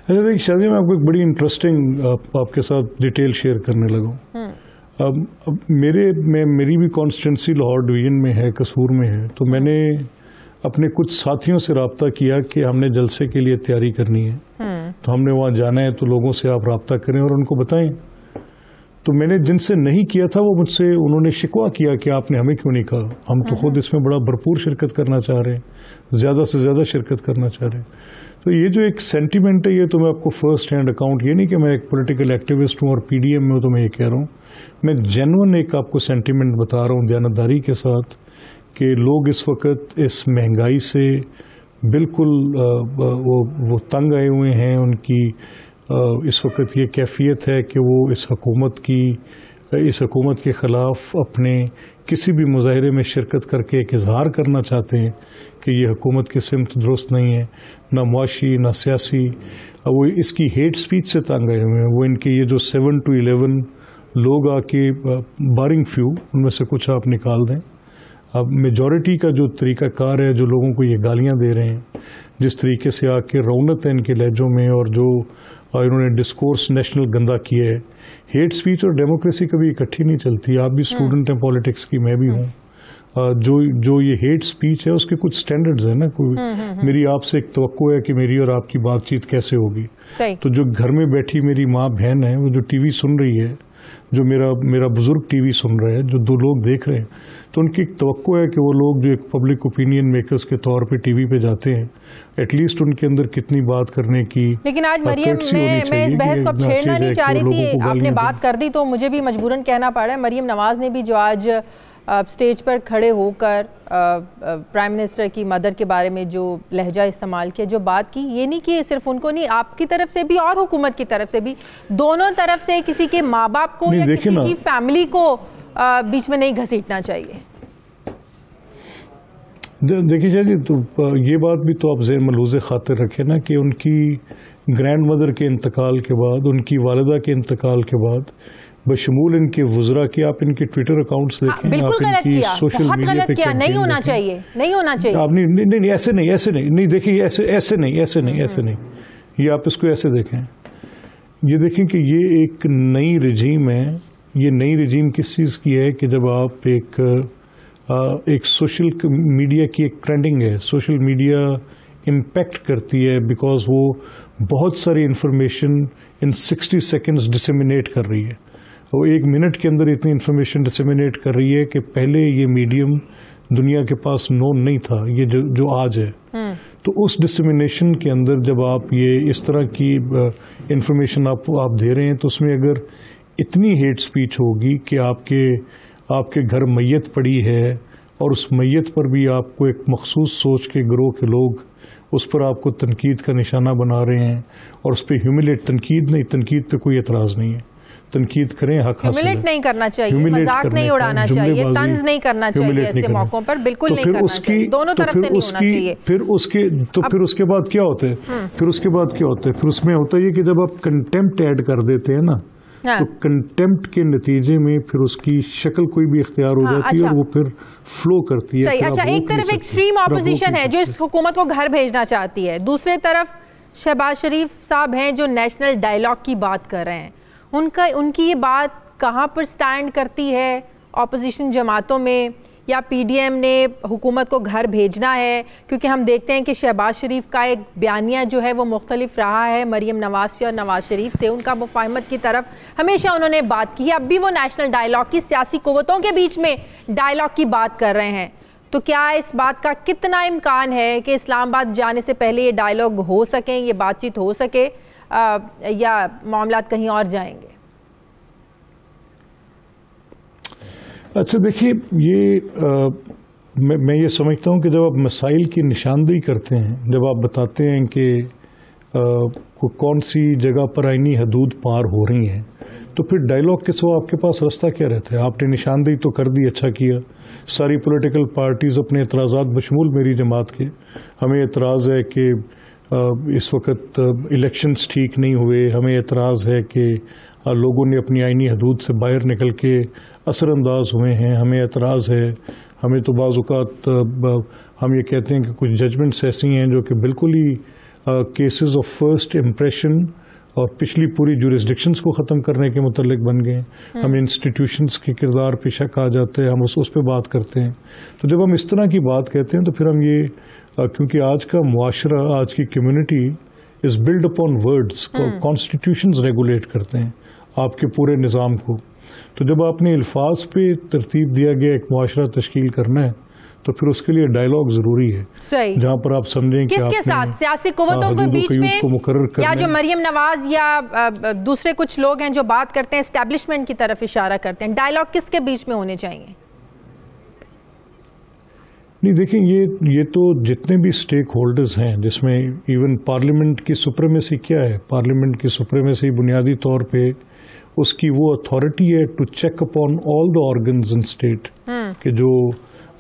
देखिए शादी, मैं आपको एक बड़ी इंटरेस्टिंग आपके साथ डिटेल शेयर करने लगा। अब मेरी भी कॉन्स्टिट्यूंसी लाहौर डिवीज़न में है, कसूर में है। तो मैंने अपने कुछ साथियों से रब्ता किया कि हमने जलसे के लिए तैयारी करनी है, तो हमने वहाँ जाना है, तो लोगों से आप रब्ता करें और उनको बताएं। तो मैंने जिनसे नहीं किया था वो मुझसे उन्होंने शिकवा किया कि आपने हमें क्यों नहीं कहा, हम तो खुद इसमें बड़ा भरपूर शिरकत करना चाह रहे हैं, ज़्यादा से ज़्यादा शिरकत करना चाह रहे हैं। तो ये जो एक सेंटीमेंट है, ये तो मैं आपको फर्स्ट हैंड अकाउंट, ये नहीं कि मैं एक पॉलिटिकल एक्टिविस्ट हूँ और पीडीएम में हूँ तो मैं ये कह रहा हूँ, मैं जेन्युइन एक आपको सेंटीमेंट बता रहा हूँ दयानतदारी के साथ कि लोग इस वक्त इस महंगाई से बिल्कुल वो तंग आए हुए हैं। उनकी इस वक्त ये कैफियत है कि वो इस हुकूमत के ख़िलाफ़ अपने किसी भी मुजाहरे में शिरकत करके एक इजहार करना चाहते हैं कि ये हुकूमत की सिमत दुरुस्त नहीं है, ना मुआशी ना सियासी। वो इसकी हेट स्पीच से तंग आए हुए हैं। वो इनके ये जो 7 to 11 लोग आके बारिंग फ्यू, उनमें से कुछ आप निकाल दें, अब मेजॉरिटी का जो तरीकाकार है, जो लोगों को ये गालियां दे रहे हैं, जिस तरीके से आके रौनत है इनके लहजों में, और जो इन्होंने डिस्कोर्स नेशनल गंदा किया है। हेट स्पीच और डेमोक्रेसी कभी इकट्ठी नहीं चलती। आप भी स्टूडेंट हैं पॉलिटिक्स की, मैं भी हूँ। जो ये हेट स्पीच है उसके कुछ स्टैंडर्ड्स हैं ना। कोई मेरी आपसे एक तवक्को है कि मेरी और आपकी बातचीत कैसे होगी। तो जो घर में बैठी मेरी माँ बहन है, वो जो टीवी सुन रही है, जो मेरा बुजुर्ग टीवी सुन रहे हैं, जो 2 लोग देख रहे हैं, तो उनकी एक तवक्को है कि वो लोग जो एक पब्लिक ओपिनियन मेकर्स के तौर पे टीवी पे जाते हैं, एटलीस्ट उनके अंदर कितनी बात करने की।
लेकिन आज मरियम, मैं इस बहस को अब छेड़ना नहीं चाह रही थी, आपने बात कर दी तो मुझे भी मजबूरन कहना पड़ रहा है। मरियम नवाज ने भी जो आज स्टेज पर खड़े होकर प्राइम मिनिस्टर की मदर के बारे में जो लहजा इस्तेमाल किया, जो बात की, ये नहीं कि सिर्फ उनको नहीं, आपकी तरफ से भी और हुकूमत की तरफ से भी, दोनों तरफ से किसी के माँ बाप को या किसी की फैमिली को बीच में नहीं घसीटना चाहिए।
देखिए शायद जी, तो ये बात भी तो आप ज़हन मलूज़े खातिर रखें ना कि उनकी ग्रैंड मदर के इंतकाल के बाद, उनकी वालिदा के इंतकाल के बाद, बशमूल इनके वुज़रा की, आप इनके ट्विटर अकाउंट्स देखें,
बिल्कुल गलत किया, बहुत गलत किया, नहीं होना चाहिए, नहीं होना चाहिए।
आप नहीं ऐसे नहीं देखिए, ऐसे नहीं, ये आप इसको ऐसे देखें। ये देखें कि ये एक नई रजीम है। ये नई रजीम किस चीज़ की है कि जब आप एक सोशल मीडिया की एक ट्रेंडिंग है, सोशल मीडिया इम्पैक्ट करती है बिकॉज वो बहुत सारी इंफॉर्मेशन इन 60 सेकेंड्स डिसेमिनेट कर रही है। वो 1 मिनट के अंदर इतनी इंफॉर्मेशन डिसेमिनेट कर रही है कि पहले ये मीडियम दुनिया के पास नोन नहीं था, ये जो आज है। तो उस डिसेमिनेशन के अंदर जब आप ये इस तरह की इंफॉर्मेशन आप दे रहे हैं, तो उसमें अगर इतनी हेट स्पीच होगी कि आपके घर मैयत पड़ी है और उस मैयत पर भी आपको एक मखसूस सोच के गिरोह के लोग उस पर आपको तनकीद का निशाना बना रहे हैं, और उस पर तनकीद पे कोई एतराज़ नहीं है। तनकीद करें, हक हासिल है।
नहीं करना चाहिए, मजाक नहीं उड़ाना चाहिए, तंज नहीं करना चाहिए ऐसे मौकों पर, बिल्कुल नहीं करना चाहिए, दोनों तरफ से नहीं होना चाहिए।
फिर उसके बाद क्या होता है? फिर उसमें होता है कि जब आप कंटेम्प्ट ऐड कर देते हैं ना, तो कंटेम्प्ट के नतीजे में फिर उसकी शक्ल कोई भी इख्तियार हो जाती है और वो फिर फ्लो करती है।
अच्छा, एक तरफ एक्सट्रीम ऑपोजिशन है जो इस हुकूमत को घर भेजना चाहती है, दूसरी तरफ शहबाज शरीफ साहब हैं जो नेशनल डायलॉग की बात कर रहे हैं। उनकी ये बात कहाँ पर स्टैंड करती है ऑपोजिशन जमातों में, या पीडीएम ने हुकूमत को घर भेजना है? क्योंकि हम देखते हैं कि शहबाज शरीफ का एक बयानिया जो है वो मुख्तलिफ रहा है मरीम नवाज से और नवाज शरीफ से। उनका मुफाहमत की तरफ हमेशा उन्होंने बात की है, अब भी वो नेशनल डायलॉग की, सियासी कुव्वतों के बीच में डायलॉग की बात कर रहे हैं। तो क्या इस बात का कितना इम्कान है कि इस्लामाबाद जाने से पहले ये डायलॉग हो सके, ये बातचीत हो सके, या मामला कहीं और जाएंगे?
अच्छा देखिए, मैं ये समझता हूँ कि जब आप मसाइल की निशानदेही करते हैं, जब आप बताते हैं कि कौन सी जगह पर आईनी हदूद पार हो रही हैं, तो फिर डायलॉग के सिवा आपके पास रास्ता क्या रहता है? आपने निशानदेही तो कर दी, अच्छा किया। सारी पॉलिटिकल पार्टीज़ अपने एतराज़ात बशमूल मेरी जमात के, हमें एतराज़ है कि इस वक्त इलेक्शंस ठीक नहीं हुए, हमें एतराज़ है कि लोगों ने अपनी आईनी हदूद से बाहर निकल के असरअंदाज हुए हैं, हमें एतराज़ है। हमें तो बाज़ औक़ात हम ये कहते हैं कि कुछ जजमेंट्स ऐसी हैं जो कि बिल्कुल ही केसेस ऑफ फर्स्ट इम्प्रेशन और पिछली पूरी जुरिस्डिक्शंस को ख़त्म करने के मुतल्लिक बन गए। हम इंस्टीट्यूशंस के किरदार पे शक आ जाते हैं, हम उस पर बात करते हैं। तो जब हम इस तरह की बात कहते हैं तो फिर हम ये क्योंकि आज का मुआशरा, आज की community is build upon words, constitutions regulate करते हैं आपके पूरे निज़ाम को। तो जब आपने अल्फाज पे तरतीब दिया गया एक मुआशरा तश्कील करना है, तो फिर उसके लिए डायलॉग जरूरी है, जहाँ पर आप समझें कि
किसके साथ, सियासी कुव्वतों के बीच में, या जो मरीम नवाज या दूसरे कुछ लोग हैं जो बात करते हैं एस्टैब्लिशमेंट की तरफ इशारा करते हैं, डायलॉग किसके बीच में होने चाहिए?
नहीं देखिए, ये तो जितने भी स्टेक होल्डर्स हैं, जिसमें इवन पार्लियामेंट की सुप्रीमेसी क्या है, पार्लियामेंट की सुप्रीमेसी बुनियादी तौर पे उसकी वो अथॉरिटी है to check upon all the organs in state कि जो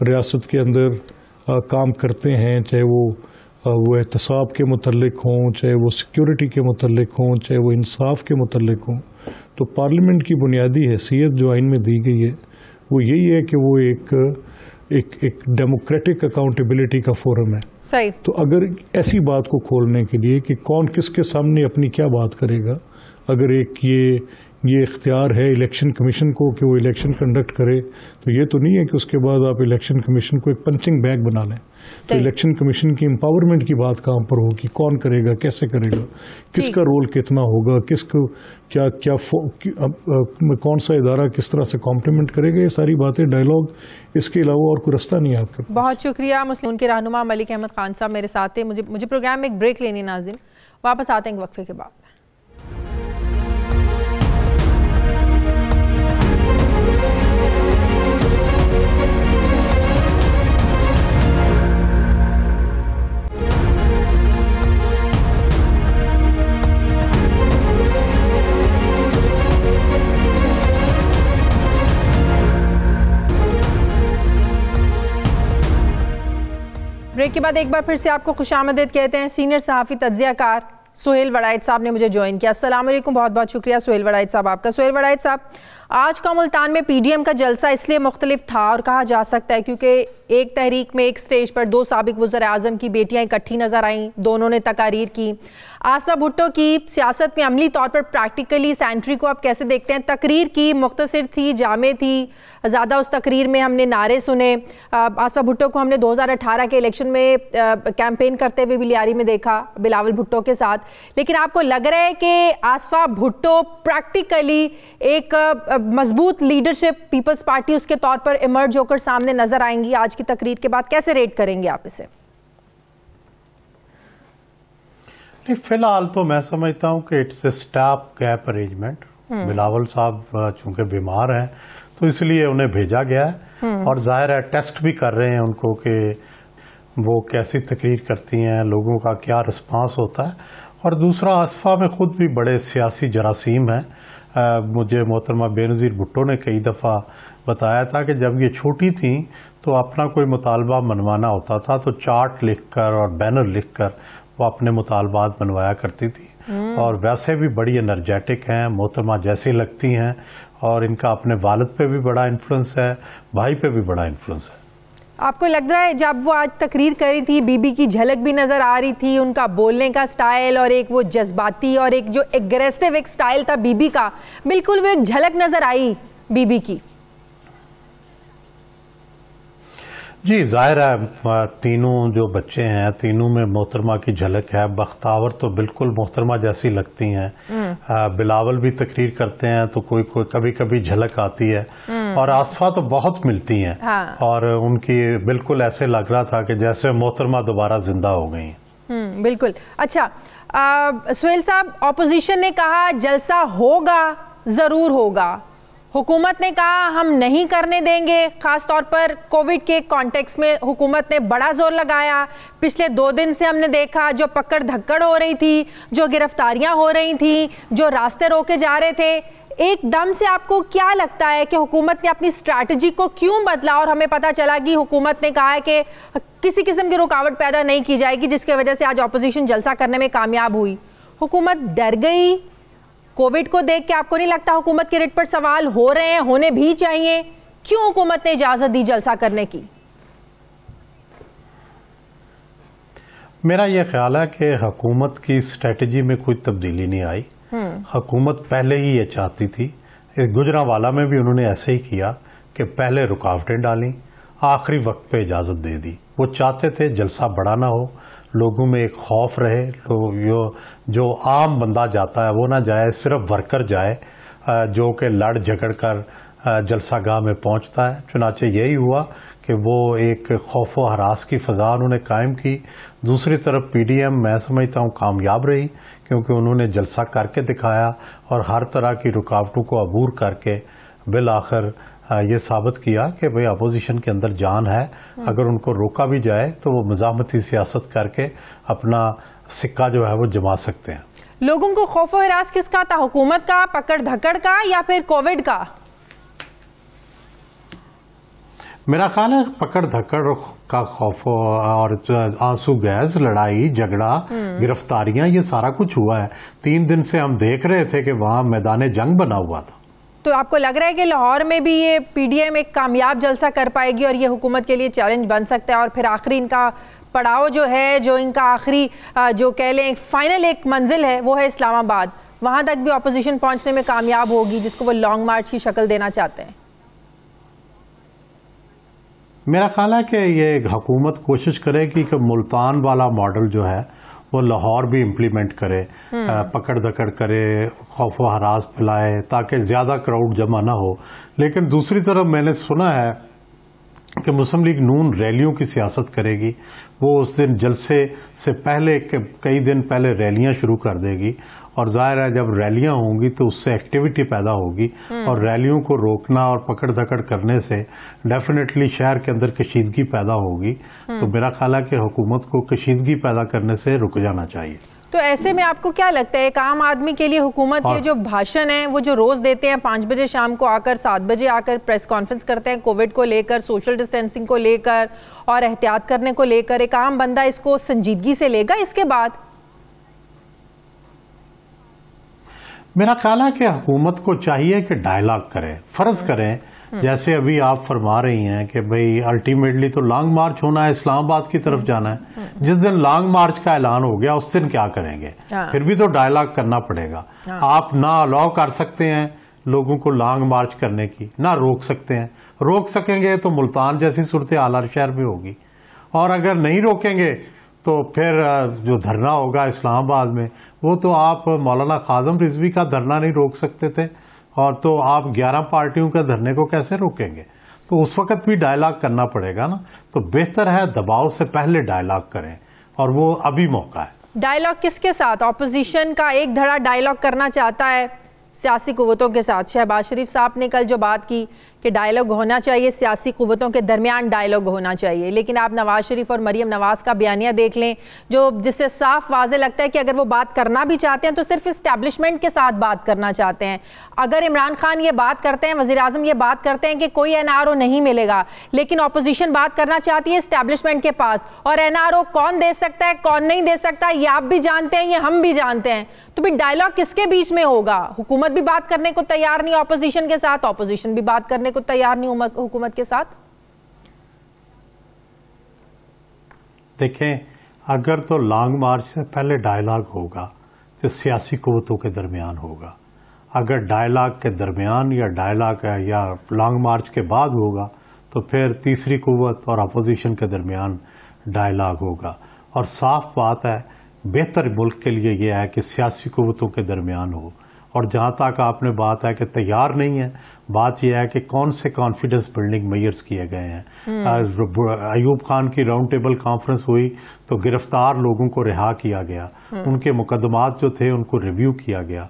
रियासत के अंदर काम करते हैं, चाहे वो एहतसाब के मुतल्लिक हों, चाहे वो सिक्योरिटी के मुतल्लिक हों, चाहे वो इंसाफ के मुतल्लिक हों। तो पार्लियामेंट की बुनियादी हैसियत जो आइन में दी गई है वो यही है कि वो एक एक डेमोक्रेटिक अकाउंटेबिलिटी का फोरम है।
सही।
तो अगर ऐसी बात को खोलने के लिए कि कौन किसके सामने अपनी क्या बात करेगा, अगर एक ये इख्तियार है इलेक्शन कमीशन को कि वो इलेक्शन कंडक्ट करे, तो ये तो नहीं है कि उसके बाद आप इलेक्शन कमीशन को एक पंचिंग बैग बना लें। तो इलेक्शन कमीशन की एम्पावरमेंट की बात कहाँ पर होगी, कौन करेगा, कैसे करेगा, किसका रोल कितना होगा, किसको क्या क्या कौन सा इदारा किस तरह से कॉम्प्लीमेंट करेगा, ये सारी बातें डायलॉग, इसके अलावा और कोई रास्ता नहीं है आपके पास।
बहुत शुक्रिया। मुस्लिम के रहनुमा मलिक अहमद खान साहब मेरे साथ थे। मुझे प्रोग्राम में एक ब्रेक लेनी है नाज़रीन, वापस आते हैं वक्फे के बाद। ब्रेक के बाद एक बार फिर से आपको खुशामदीद कहते हैं। सीनियर सहाफ़ी तज्ज़ियाकार सुहेल वड़ाइद साहब ने मुझे ज्वाइन किया। अस्सलाम वालेकुम, बहुत बहुत शुक्रिया सुहेल वड़ाइद साहब आपका। सुहेल वड़ाइद साहब, आज का मुल्तान में पीडीएम का जलसा इसलिए मुख्तलिफ था और कहा जा सकता है क्योंकि एक तहरीक में एक स्टेज पर दो साबिक वज़ीर आज़म की बेटियां इकट्ठी नज़र आईं, दोनों ने तकारीर की। आसफा भुट्टो की सियासत में अमली तौर पर प्रैक्टिकली इस एंट्री को आप कैसे देखते हैं? तकरीर की मुख्तसर थी, जामे थी, ज़्यादा उस तकरीर में हमने नारे सुने। आसफा भुट्टो को हमने 2018 के इलेक्शन में कैंपेन करते हुए भी लियारी में देखा बिलावल भुट्टो के साथ, लेकिन आपको लग रहा है कि आसफा भुट्टो प्रैक्टिकली एक मजबूत लीडरशिप पीपल्स पार्टी उसके तौर पर इमर्ज होकर सामने नजर आएंगी आज की तकरीर के बाद? कैसे रेट करेंगे आप इसे?
नहीं, फिलहाल तो मैं समझता हूं कि it's a stop gap arrangement. Bilawal साहब चूंकि बीमार हैं तो इसलिए उन्हें भेजा गया है और जाहिर है टेस्ट भी कर रहे हैं उनको कि वो कैसी तकरीर करती हैं, लोगों का क्या रिस्पांस होता है। और दूसरा, आसफा में खुद भी बड़े सियासी जरासीम हैं। मुझे मोहतरमा बेनज़ीर भुट्टो ने कई दफ़ा बताया था कि जब ये छोटी थी तो अपना कोई मुतालबा मनवाना होता था तो चार्ट लिखकर और बैनर लिखकर वो अपने मुतालबात बनवाया करती थी। और वैसे भी बड़ी एनर्जेटिक हैं, मोहतरमा जैसी लगती हैं और इनका अपने वालिद पे भी बड़ा इन्फ्लुएंस है, भाई पे भी बड़ा इन्फ्लुएंस है।
आपको लग रहा है जब वो आज तकरीर करी थी बीबी की झलक भी नजर आ रही थी, उनका बोलने का स्टाइल और एक वो जज्बाती और एक जो एग्रेसिव एक स्टाइल था बीबी का, बिल्कुल वो एक झलक नजर आई बीबी की?
जी जाहिर है तीनों जो बच्चे हैं तीनों में मोहतरमा की झलक है। बख्तावर तो बिल्कुल मोहतरमा जैसी लगती हैं। बिलावल भी तकरीर करते हैं तो कोई कभी कभी झलक आती है और आसफा तो बहुत मिलती हैं। हाँ। और उनकी बिल्कुल ऐसे लग रहा था कि जैसे मोहतरमा दोबारा जिंदा हो गई।
बिल्कुल। अच्छा सुहेल साहब, ऑपोजिशन ने कहा जलसा होगा, जरूर होगा, हुकूमत ने कहा हम नहीं करने देंगे। खास तौर पर कोविड के कॉन्टेक्स्ट में हुकूमत ने बड़ा जोर लगाया। पिछले 2 दिन से हमने देखा जो पकड़ धक्कड़ हो रही थी, जो गिरफ्तारियां हो रही थी, जो रास्ते रोके जा रहे थे, एकदम से आपको क्या लगता है कि हुकूमत ने अपनी स्ट्रैटेजी को क्यों बदला? और हमें पता चला कि हुकूमत ने कहा है कि किसी किस्म की रुकावट पैदा नहीं की जाएगी, जिसकी वजह से आज ऑपोजिशन जलसा करने में कामयाब हुई। हुकूमत डर गई कोविड को देख के? आपको नहीं लगता हुकूमत के रिट पर सवाल हो रहे हैं, होने भी चाहिए? क्यों हुकूमत ने इजाजत दी जलसा करने की?
मेरा यह ख्याल है कि हुकूमत की स्ट्रेटजी में कोई तब्दीली नहीं आई। हुकूमत पहले ही ये चाहती थी, गुजरांवाला में भी उन्होंने ऐसे ही किया कि पहले रुकावटें डाली, आखिरी वक्त पे इजाजत दे दी। वो चाहते थे जलसा बड़ा ना हो, लोगों में एक खौफ रहे, जो आम बंदा जाता है वो ना जाए, सिर्फ वर्कर जाए जो कि लड़ झगड़ कर जलसागाह में पहुंचता है। चुनाचे यही हुआ कि वो एक खौफ व हरास की फ़ज़ा उन्होंने कायम की। दूसरी तरफ पीडीएम मैं समझता हूँ कामयाब रही क्योंकि उन्होंने जलसा करके दिखाया और हर तरह की रुकावटों को अबूर करके बिल आखिर ये साबित किया कि भाई अपोजिशन के अंदर जान है, अगर उनको रोका भी जाए तो वो मज़ामती सियासत करके अपना सिक्का जो है वो जमा सकते हैं।
लोगों को खौफ व हिरास किसका था? हुकूमत का, पकड़ धक्कड़ का, या फिर कोविड का?
मेरा ख्याल है पकड़ धक्कड़ का खौफ और आंसू गैस, लड़ाई झगड़ा, गिरफ्तारियां, ये सारा कुछ हुआ है। 3 दिन से हम देख रहे थे कि वहां मैदान जंग बना हुआ था।
तो आपको लग रहा है कि लाहौर में भी ये पीडीएम एक कामयाब जलसा कर पाएगी और ये हुकूमत के लिए चैलेंज बन सकता है, और फिर आखिरी इनका पड़ाव जो है, जो इनका आखिरी जो कह लें फाइनल एक मंजिल है, वो है इस्लामाबाद, वहाँ तक भी अपोजिशन पहुँचने में कामयाब होगी जिसको वो लॉन्ग मार्च की शक्ल देना चाहते हैं?
मेरा ख्याल है कि ये हुकूमत कोशिश करेगी कि मुल्तान वाला मॉडल जो है वो लाहौर भी इम्प्लीमेंट करे, पकड़ दकड़ करे, खौफ व हरास फैलाए ताकि ज़्यादा क्राउड जमा ना हो। लेकिन दूसरी तरफ मैंने सुना है कि मुस्लिम लीग नून रैलियों की सियासत करेगी। वो उस दिन जलसे से पहले कई दिन पहले रैलियां शुरू कर देगी, और जाहिर है जब रैलियां होंगी तो उससे एक्टिविटी पैदा होगी, और रैलियों को रोकना और पकड़ धकड़ करने से डेफिनेटली शहर के अंदर कशीदगी पैदा होगी। तो मेरा ख्याल है कि हुकूमत को कशीदगी पैदा करने से रुक जाना चाहिए।
तो ऐसे में आपको क्या लगता है, एक आम आदमी के लिए हुकूमत के जो भाषण हैं वो जो रोज देते हैं, 5 बजे शाम को आकर, 7 बजे आकर प्रेस कॉन्फ्रेंस करते हैं कोविड को लेकर, सोशल डिस्टेंसिंग को लेकर और एहतियात करने को लेकर, एक आम बंदा इसको संजीदगी से लेगा इसके बाद?
मेरा ख्याल है कि हुकूमत को चाहिए कि डायलॉग करें, फर्ज करें, जैसे अभी आप फरमा रही हैं कि भाई अल्टीमेटली तो लॉन्ग मार्च होना है, इस्लामाबाद की तरफ जाना है। जिस दिन लॉन्ग मार्च का ऐलान हो गया उस दिन क्या करेंगे? फिर भी तो डायलॉग करना पड़ेगा। आप ना अलाउ कर सकते हैं लोगों को लॉन्ग मार्च करने की, ना रोक सकते हैं। रोक सकेंगे तो मुल्तान जैसी सूरत हाल हर शहर में होगी, और अगर नहीं रोकेंगे तो फिर जो धरना होगा इस्लामाबाद में, वो तो आप मौलाना खाज़म रिजवी का धरना नहीं रोक सकते थे, और तो आप 11 पार्टियों के धरने को कैसे रोकेंगे? तो उस वक्त भी डायलॉग करना पड़ेगा ना। तो बेहतर है दबाव से पहले डायलॉग करें, और वो अभी मौका है।
डायलॉग किसके साथ? ऑपोजिशन का एक धड़ा डायलॉग करना चाहता है सियासी कुव्वतों के साथ। शहबाज शरीफ साहब ने कल जो बात की कि डायलॉग होना चाहिए, सियासी कुव्वतों के दरमियान डायलॉग होना चाहिए, लेकिन आप नवाज शरीफ और मरीम नवाज का बयानिया देख लें, जो जिससे साफ वाज़े लगता है कि अगर वो बात करना भी चाहते हैं तो सिर्फ इस्टेब्लिशमेंट के साथ बात करना चाहते हैं। अगर इमरान खान ये बात करते हैं, वज़ीर आज़म ये बात करते हैं कि कोई एनआरओ नहीं मिलेगा, लेकिन अपोजिशन बात करना चाहती है इस्टेब्लिशमेंट के पास, और एनआरओ कौन दे सकता है कौन नहीं दे सकता ये आप भी जानते हैं, ये हम भी जानते हैं। तो भी डायलॉग किसके बीच में होगा? हुकूमत भी बात करने को तैयार नहीं ऑपोजिशन के साथ, ऑपोजिशन भी बात करने को तैयार नहीं हुकूमत के साथ।
देखें, अगर तो लॉन्ग मार्च से पहले डायलॉग होगा तो सियासी कुव्वतों के दरमियान होगा। अगर डायलॉग के दरमियान या डायलॉग या लॉन्ग मार्च के बाद होगा तो फिर तीसरी कुव्वत और अपोजिशन के दरमियान डायलॉग होगा। और साफ बात है, बेहतर मुल्क के लिए यह है कि सियासी कुव्वतों के दरमियान हो। और जहाँ तक आपने बात है कि तैयार नहीं है, बात यह है कि कौन से कॉन्फिडेंस बिल्डिंग मेजर्स किए गए हैं। अयूब खान की राउंड टेबल कॉन्फ्रेंस हुई तो गिरफ्तार लोगों को रिहा किया गया, उनके मुकदमात जो थे उनको रिव्यू किया गया।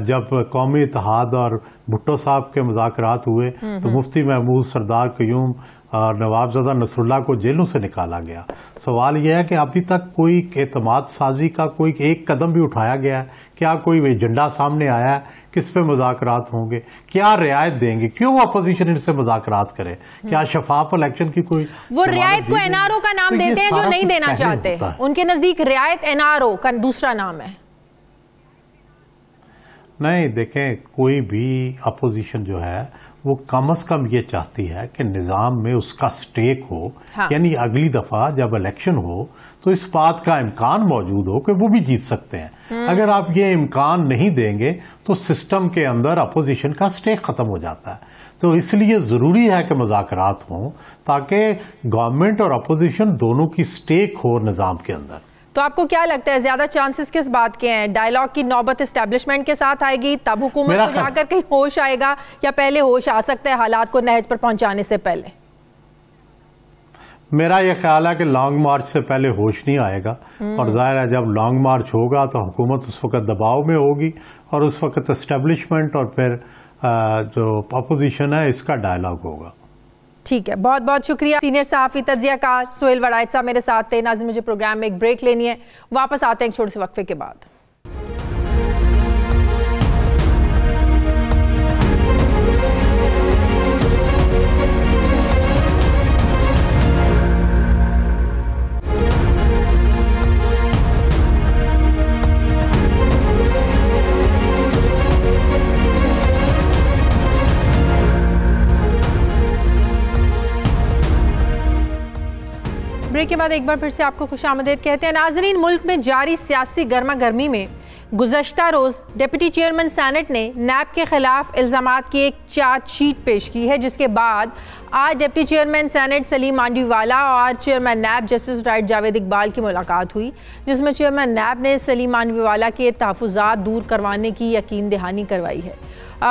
जब कौमी इत्तेहाद और भुट्टो साहब के मुज़ाकरात हुए तो मुफ्ती महमूद, सरदार क़यूम और नवाबज़दा नसरुल्लाह को जेलों से निकाला गया। सवाल यह है कि अभी तक कोई एतमाद साजी का कोई एक कदम भी उठाया गया है? क्या कोई एजेंडा सामने आया है? किस पे मुज़ाकरात होंगे? क्या रियायत देंगे? क्यों अपोजिशन इनसे मुज़ाकरात करे? क्या शफाफ इलेक्शन की कोई
वो रियायत को एनआरओ का नाम देते हैं जो नहीं देना चाहते, उनके नजदीक रियायत एनआरओ का दूसरा नाम है।
नहीं, देखें, कोई भी अपोजिशन जो है वो कम से कम ये चाहती है कि निज़ाम में उसका स्टेक हो। हाँ। यानी अगली दफा जब इलेक्शन हो तो इस बात का इम्कान मौजूद हो कि वो भी जीत सकते हैं। अगर आप ये इम्कान नहीं देंगे तो सिस्टम के अंदर अपोजिशन का स्टेक खत्म हो जाता है। तो इसलिए जरूरी है कि मुज़ाकरात हों ताकि गवर्नमेंट और अपोजिशन दोनों की स्टेक हो निज़ाम के अंदर।
तो आपको क्या लगता है ज्यादा चांसेस किस बात के हैं? डायलॉग की नौबत एस्टेब्लिशमेंट के साथ आएगी तब हुकूमत को जाकर कहीं होश आएगा, या पहले होश आ सकता है हालात को नहज पर पहुंचाने से पहले?
मेरा यह ख्याल है कि लॉन्ग मार्च से पहले होश नहीं आएगा, और जाहिर है जब लॉन्ग मार्च होगा तो हुकूमत उस वक्त दबाव में होगी, और उस वक्त एस्टेब्लिशमेंट और फिर जो अपोजिशन है इसका डायलॉग होगा।
ठीक है, बहुत बहुत शुक्रिया। सीनियर सहाफ़ी तज्ज़ियाकार सुहेल वड़ाइच साहब मेरे साथ थे। नाज़रीन, मुझे प्रोग्राम में एक ब्रेक लेनी है, वापस आते हैं एक छोटे से वक्फे के बाद। ब्रेक के बाद एक बार फिर से आपको खुशामदीद कहते हैं। नाज़रीन, मुल्क में जारी सियासी गर्मा गर्मी में गुज़श्ता रोज़ डिप्टी चेयरमैन सेनेट ने नैब के खिलाफ इल्ज़ामात की एक चार्जशीट पेश की है, जिसके बाद आज deputy chairman senate Saleem Mandviwalla और चेयरमैन नैब जस्टिस राइट जावेद इकबाल की मुलाकात हुई, जिसमें चेयरमैन नैब ने सलीम मांडवीवाला के तहफ़्फ़ुज़ात दूर करवाने की यकीन दहानी करवाई है।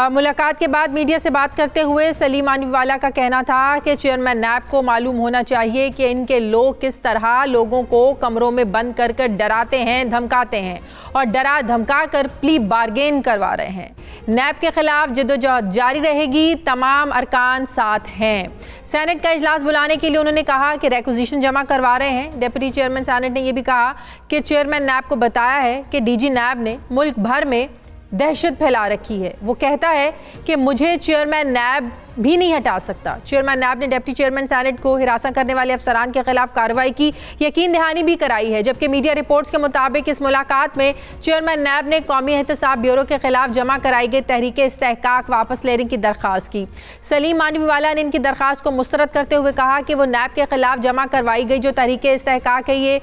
मुलाकात के बाद मीडिया से बात करते हुए सलीम मांडवीवाला का कहना था कि चेयरमैन नैब को मालूम होना चाहिए कि इनके लोग किस तरह लोगों को कमरों में बंद कर कर डराते हैं, धमकाते हैं और डरा धमका कर प्ली बार्गेन करवा रहे हैं। नैब के खिलाफ जद्दोजहद जारी रहेगी, तमाम अरकान साथ हैं। सेनेट का इजलास बुलाने के लिए उन्होंने कहा कि रिक्विजिशन जमा करवा रहे हैं। डिप्टी चेयरमैन सेनेट ने यह भी कहा कि चेयरमैन नैब को बताया है कि डीजी नैब ने मुल्क भर में दहशत फैला रखी है। वो कहता है कि मुझे चेयरमैन नैब भी नहीं हटा सकता। चेयरमैन नैब ने डिप्टी चेयरमैन सेनेट को हिरासत करने वाले अफसरान के खिलाफ कार्रवाई की यकीन दहानी भी कराई है, जबकि मीडिया रिपोर्ट्स के मुताबिक इस मुलाकात में चेयरमैन नैब ने कौमी एहतसाब ब्यूरो के खिलाफ जमा कराई गई तहरीक इस्तेहकाक वापस लेने की दरख्वास्त की। सलीम मांडवीवाला ने इनकी दरख्वास्त को मुस्तरद करते हुए कहा कि वो नैब के खिलाफ जमा करवाई गई जो तहरीक इस्तेहकाक है ये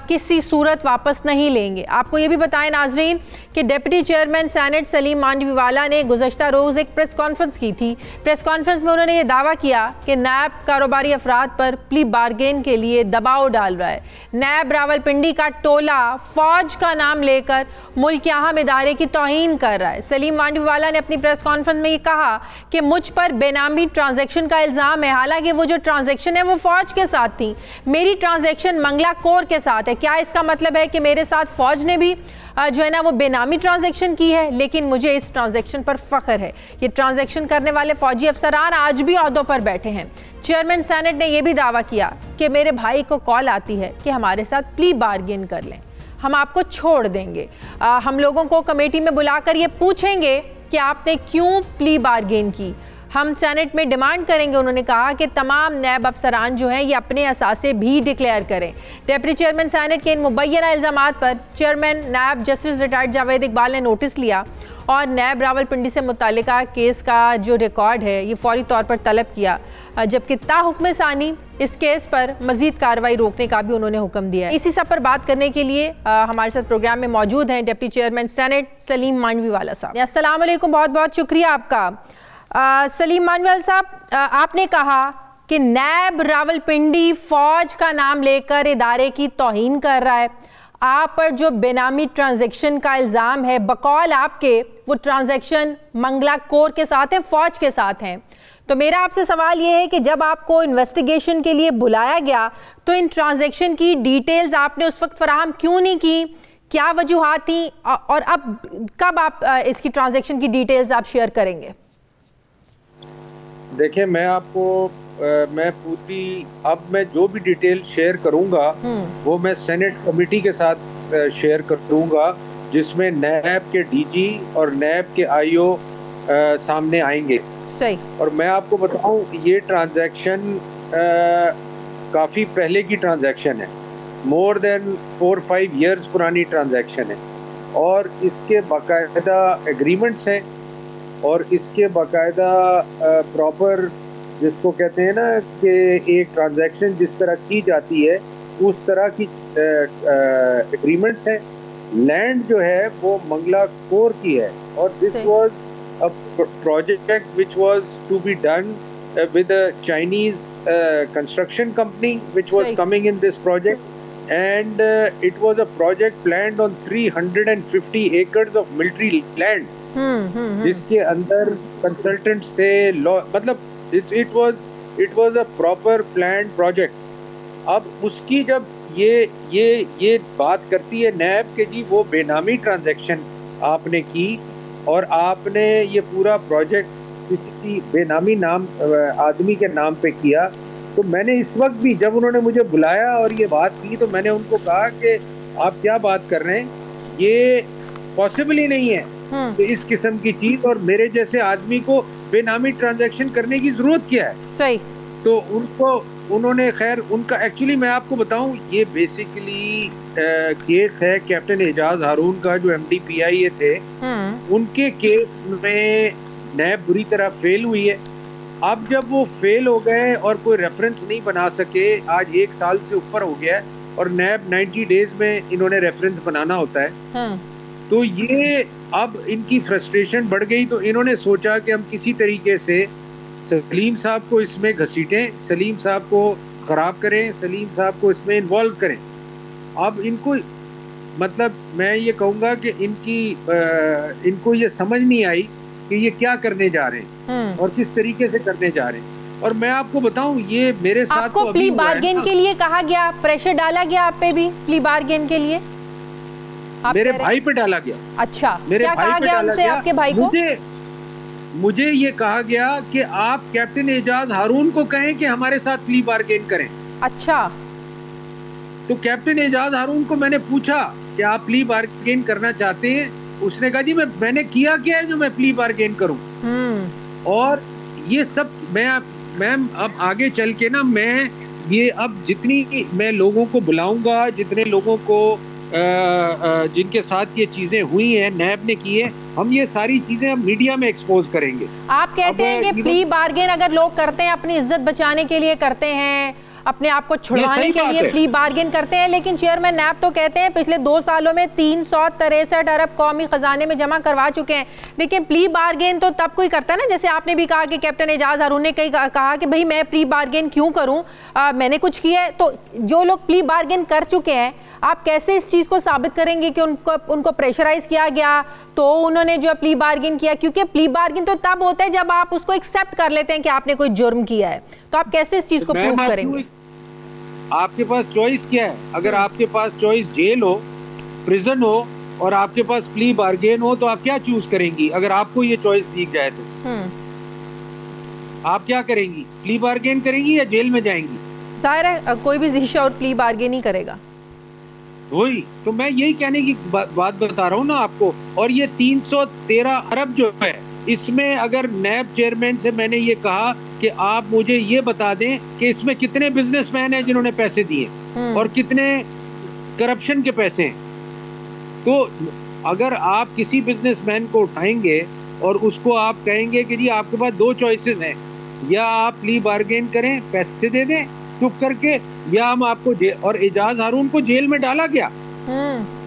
किसी सूरत वापस नहीं लेंगे। आपको ये भी बताएं नाजरीन कि deputy chairman senate Saleem Mandviwala ने गुज़श्ता रोज़ एक प्रेस कॉन्फ्रेंस की थी। प्रेस कॉन्फ्रेंस में उन्होंने ये दावा किया कि नैब कारोबारी अफराद पर प्ली बार्गेन के लिए दबाव डाल रहा है। नैब रावलपिंडी का टोला फौज का नाम लेकर मुल्क अहम इदारे की तौहीन कर रहा है। सलीम मांडवीवाला ने अपनी प्रेस कॉन्फ्रेंस में ये कहा कि मुझ पर बेनामी ट्रांजैक्शन का इल्ज़ाम है, हालांकि वो जो ट्रांजैक्शन है वो फौज के साथ थी, मेरी ट्रांजैक्शन मंगला कोर के साथ है। क्या इसका मतलब है कि मेरे साथ फौज ने भी जो है ना वो बेनामी ट्रांजैक्शन की है? लेकिन मुझे इस ट्रांजैक्शन पर फख्र है। ये ट्रांजैक्शन करने वाले फौजी अफसरान आज भी ओहदों पर बैठे हैं। चेयरमैन सेनेट ने यह भी दावा किया कि मेरे भाई को कॉल आती है कि हमारे साथ प्ली बार्गेन कर लें, हम आपको छोड़ देंगे, हम लोगों को कमेटी में बुलाकर ये पूछेंगे कि आपने क्यों प्ली बार्गेन की, हम सेनेट में डिमांड करेंगे। उन्होंने कहा कि तमाम नैब अफसरान जो हैं ये अपने असासे भी डिक्लेयर करें। डिप्टी चेयरमैन सेनेट के इन मुबैना इल्ज़ामात पर chairman NAB justice retired Javed Iqbal ने नोटिस लिया और नैब रावलपिंडी से मुतालिका केस का जो रिकॉर्ड है ये फौरी तौर पर तलब किया, जबकि ताहुक्म सानी इस केस पर मजीद कार्रवाई रोकने का भी उन्होंने हुक्म दिया है। इसी सब पर बात करने के लिए हमारे साथ प्रोग्राम में मौजूद हैं deputy chairman senate Saleem Mandviwala साहब। अस्सलाम वालेकुम, बहुत बहुत शुक्रिया आपका। सलीम मांडवीवाला साहब, आपने कहा कि नैब रावलपिंडी फौज का नाम लेकर इदारे की तौहीन कर रहा है, आप पर जो बेनामी ट्रांजैक्शन का इल्ज़ाम है बकौल आपके वो ट्रांजैक्शन मंगला कोर के साथ है, फौज के साथ हैं। तो मेरा आपसे सवाल ये है कि जब आपको इन्वेस्टिगेशन के लिए बुलाया गया तो इन ट्रांजैक्शन की डिटेल्स आपने उस वक्त फराहम क्यों नहीं की? क्या वजूहात थी और अब कब आप इसकी ट्रांजैक्शन की डिटेल्स आप शेयर करेंगे?
देखिए, मैं आपको मैं जो भी डिटेल शेयर करूंगा वो मैं सेनेट कमेटी के साथ शेयर करूंगा, जिसमें नैब के डीजी और नैब के आईओ सामने आएंगे।
सही। और
मैं आपको बताऊं, ये ट्रांजैक्शन काफ़ी पहले की ट्रांजैक्शन है, मोर देन 4-5 इयर्स पुरानी ट्रांजैक्शन है और इसके बाकायदा एग्रीमेंट्स हैं और इसके बाकायदा प्रॉपर जिसको कहते हैं ना कि एक ट्रांजैक्शन जिस तरह की जाती है उस तरह की एग्रीमेंट्स हैं। लैंड जो है वो मंगला कोर की है और this was a project which was to be done with a Chinese construction company which was coming in this project, and it was a project planned on 350 acres of military land, जिसके अंदर consultants थे, मतलब it was a proper planned project. अब उसकी जब ये बात करती है नैब के जी वो बेनामी ट्रांजैक्शन आपने की और आपने ये पूरा प्रोजेक्ट किसी बेनामी नाम आदमी के नाम पे किया, तो मैंने इस वक्त भी जब उन्होंने मुझे बुलाया और ये बात की तो मैंने उनको कहा कि आप क्या बात कर रहे हैं, ये पॉसिबल ही नहीं है तो इस किस्म की चीज और मेरे जैसे आदमी को बेनामी ट्रांजैक्शन करने की जरूरत क्या है।
सही। तो
उन्होंने खैर उनका एक्चुअली मैं आपको बताऊं ये बेसिकली केस है कैप्टन एजाज हारून का जो MDPIA थे, उनके केस में नैब बुरी तरह फेल हुई है अब जब वो फेल हो गए और कोई रेफरेंस नहीं बना सके, आज 1 साल से ऊपर हो गया है और नैब 90 डेज में इन्होंने रेफरेंस बनाना होता है। तो ये अब इनकी फ्रस्ट्रेशन बढ़ गई, तो इन्होंने सोचा कि हम किसी तरीके से सलीम साहब को इसमें घसीटें, सलीम साहब को खराब करें, सलीम साहब को इसमें इन्वॉल्व करें। अब इनको मतलब मैं ये कहूँगा कि इनको ये समझ नहीं आई कि ये क्या करने जा रहे हैं और किस तरीके से करने जा रहे हैं। और मैं आपको बताऊं, ये मेरे साथ
आपको
तो
प्ली बार्गेन के लिए कहा गया, प्रेशर डाला गया आप पे भी प्ली बार्गेन के लिए?
मेरे भाई पे डाला गया।
अच्छा,
मेरे
क्या
भाई
कहा
पे
गया
डाला
उनसे
गया।
आपके भाई को?
मुझे ये कहा गया कि आप कैप्टन एजाज हारून को कहें कि हमारे साथ प्ली बार्गेन करें।
अच्छा,
तो कैप्टन एजाज हारून को मैंने पूछा कि आप प्ली बार्गेन करना चाहते हैं? उसने कहा जी मैंने किया क्या है जो मैं प्ली बार्गेन करूं। और ये सब मैं अब आगे चल के ना, मैं ये अब जितनी मैं लोगों को बुलाऊंगा, जितने लोगों को जिनके साथ ये चीजें हुई हैं, नैब ने की है, हम ये सारी चीजें अब मीडिया में एक्सपोज करेंगे।
आप कहते हैं कि प्ली बार्गेन अगर लोग करते हैं, अपनी इज्जत बचाने के लिए करते हैं, अपने आप को छुड़वाने के लिए प्ली बार्गेन करते हैं, लेकिन चेयरमैन नैब तो कहते हैं पिछले 2 सालों में 363 अरब कौमी खजाने में जमा करवा चुके हैं। लेकिन प्ली बार्गेन तो तब कोई करता है ना, जैसे आपने भी कहा कि कैप्टन एजाज हारून ने कहा कि भाई मैं प्ली बार्गेन क्यों करूं, मैंने कुछ किया है। तो जो लोग प्ली बार्गेन कर चुके हैं, आप कैसे इस चीज को साबित करेंगे कि उनको प्रेशराइज किया गया तो उन्होंने जो प्ली बार्गेन किया? क्योंकि प्ली बार्गेन तो तब होता है जब आप उसको एक्सेप्ट कर लेते हैं कि आपने कोई जुर्म किया है। तो आप कैसे इस चीज को प्रूव करेंगे?
आपके पास चॉइस क्या है? अगर आपके पास चॉइस जेल हो, प्रिजन हो और आपके पास प्ली बार्गेन हो, तो आप क्या चूज करेंगी? अगर आपको ये चॉइस दी जाए तो आप क्या करेंगी? प्ली बार्गेन करेंगी या जेल में जाएंगी?
जाहिर है कोई भी ज़िशा और प्ली बार्गेन ही करेगा।
वही तो मैं यही कहने की बात बता रहा हूँ ना आपको। और ये 313 अरब जो है, इसमें अगर नैब चेयरमैन से मैंने ये कहा कि आप मुझे ये बता दें कि इसमें कितने बिजनेसमैन हैं जिन्होंने पैसे दिए और कितने करप्शन के पैसे हैं, तो अगर आप किसी बिजनेसमैन को उठाएंगे और उसको आप कहेंगे कि जी आपके पास 2 चॉइसेस हैं, या आप प्ली बार्गेन करें, पैसे दे दें चुप करके, या हम आपको और एजाज हारून को जेल में डाला गया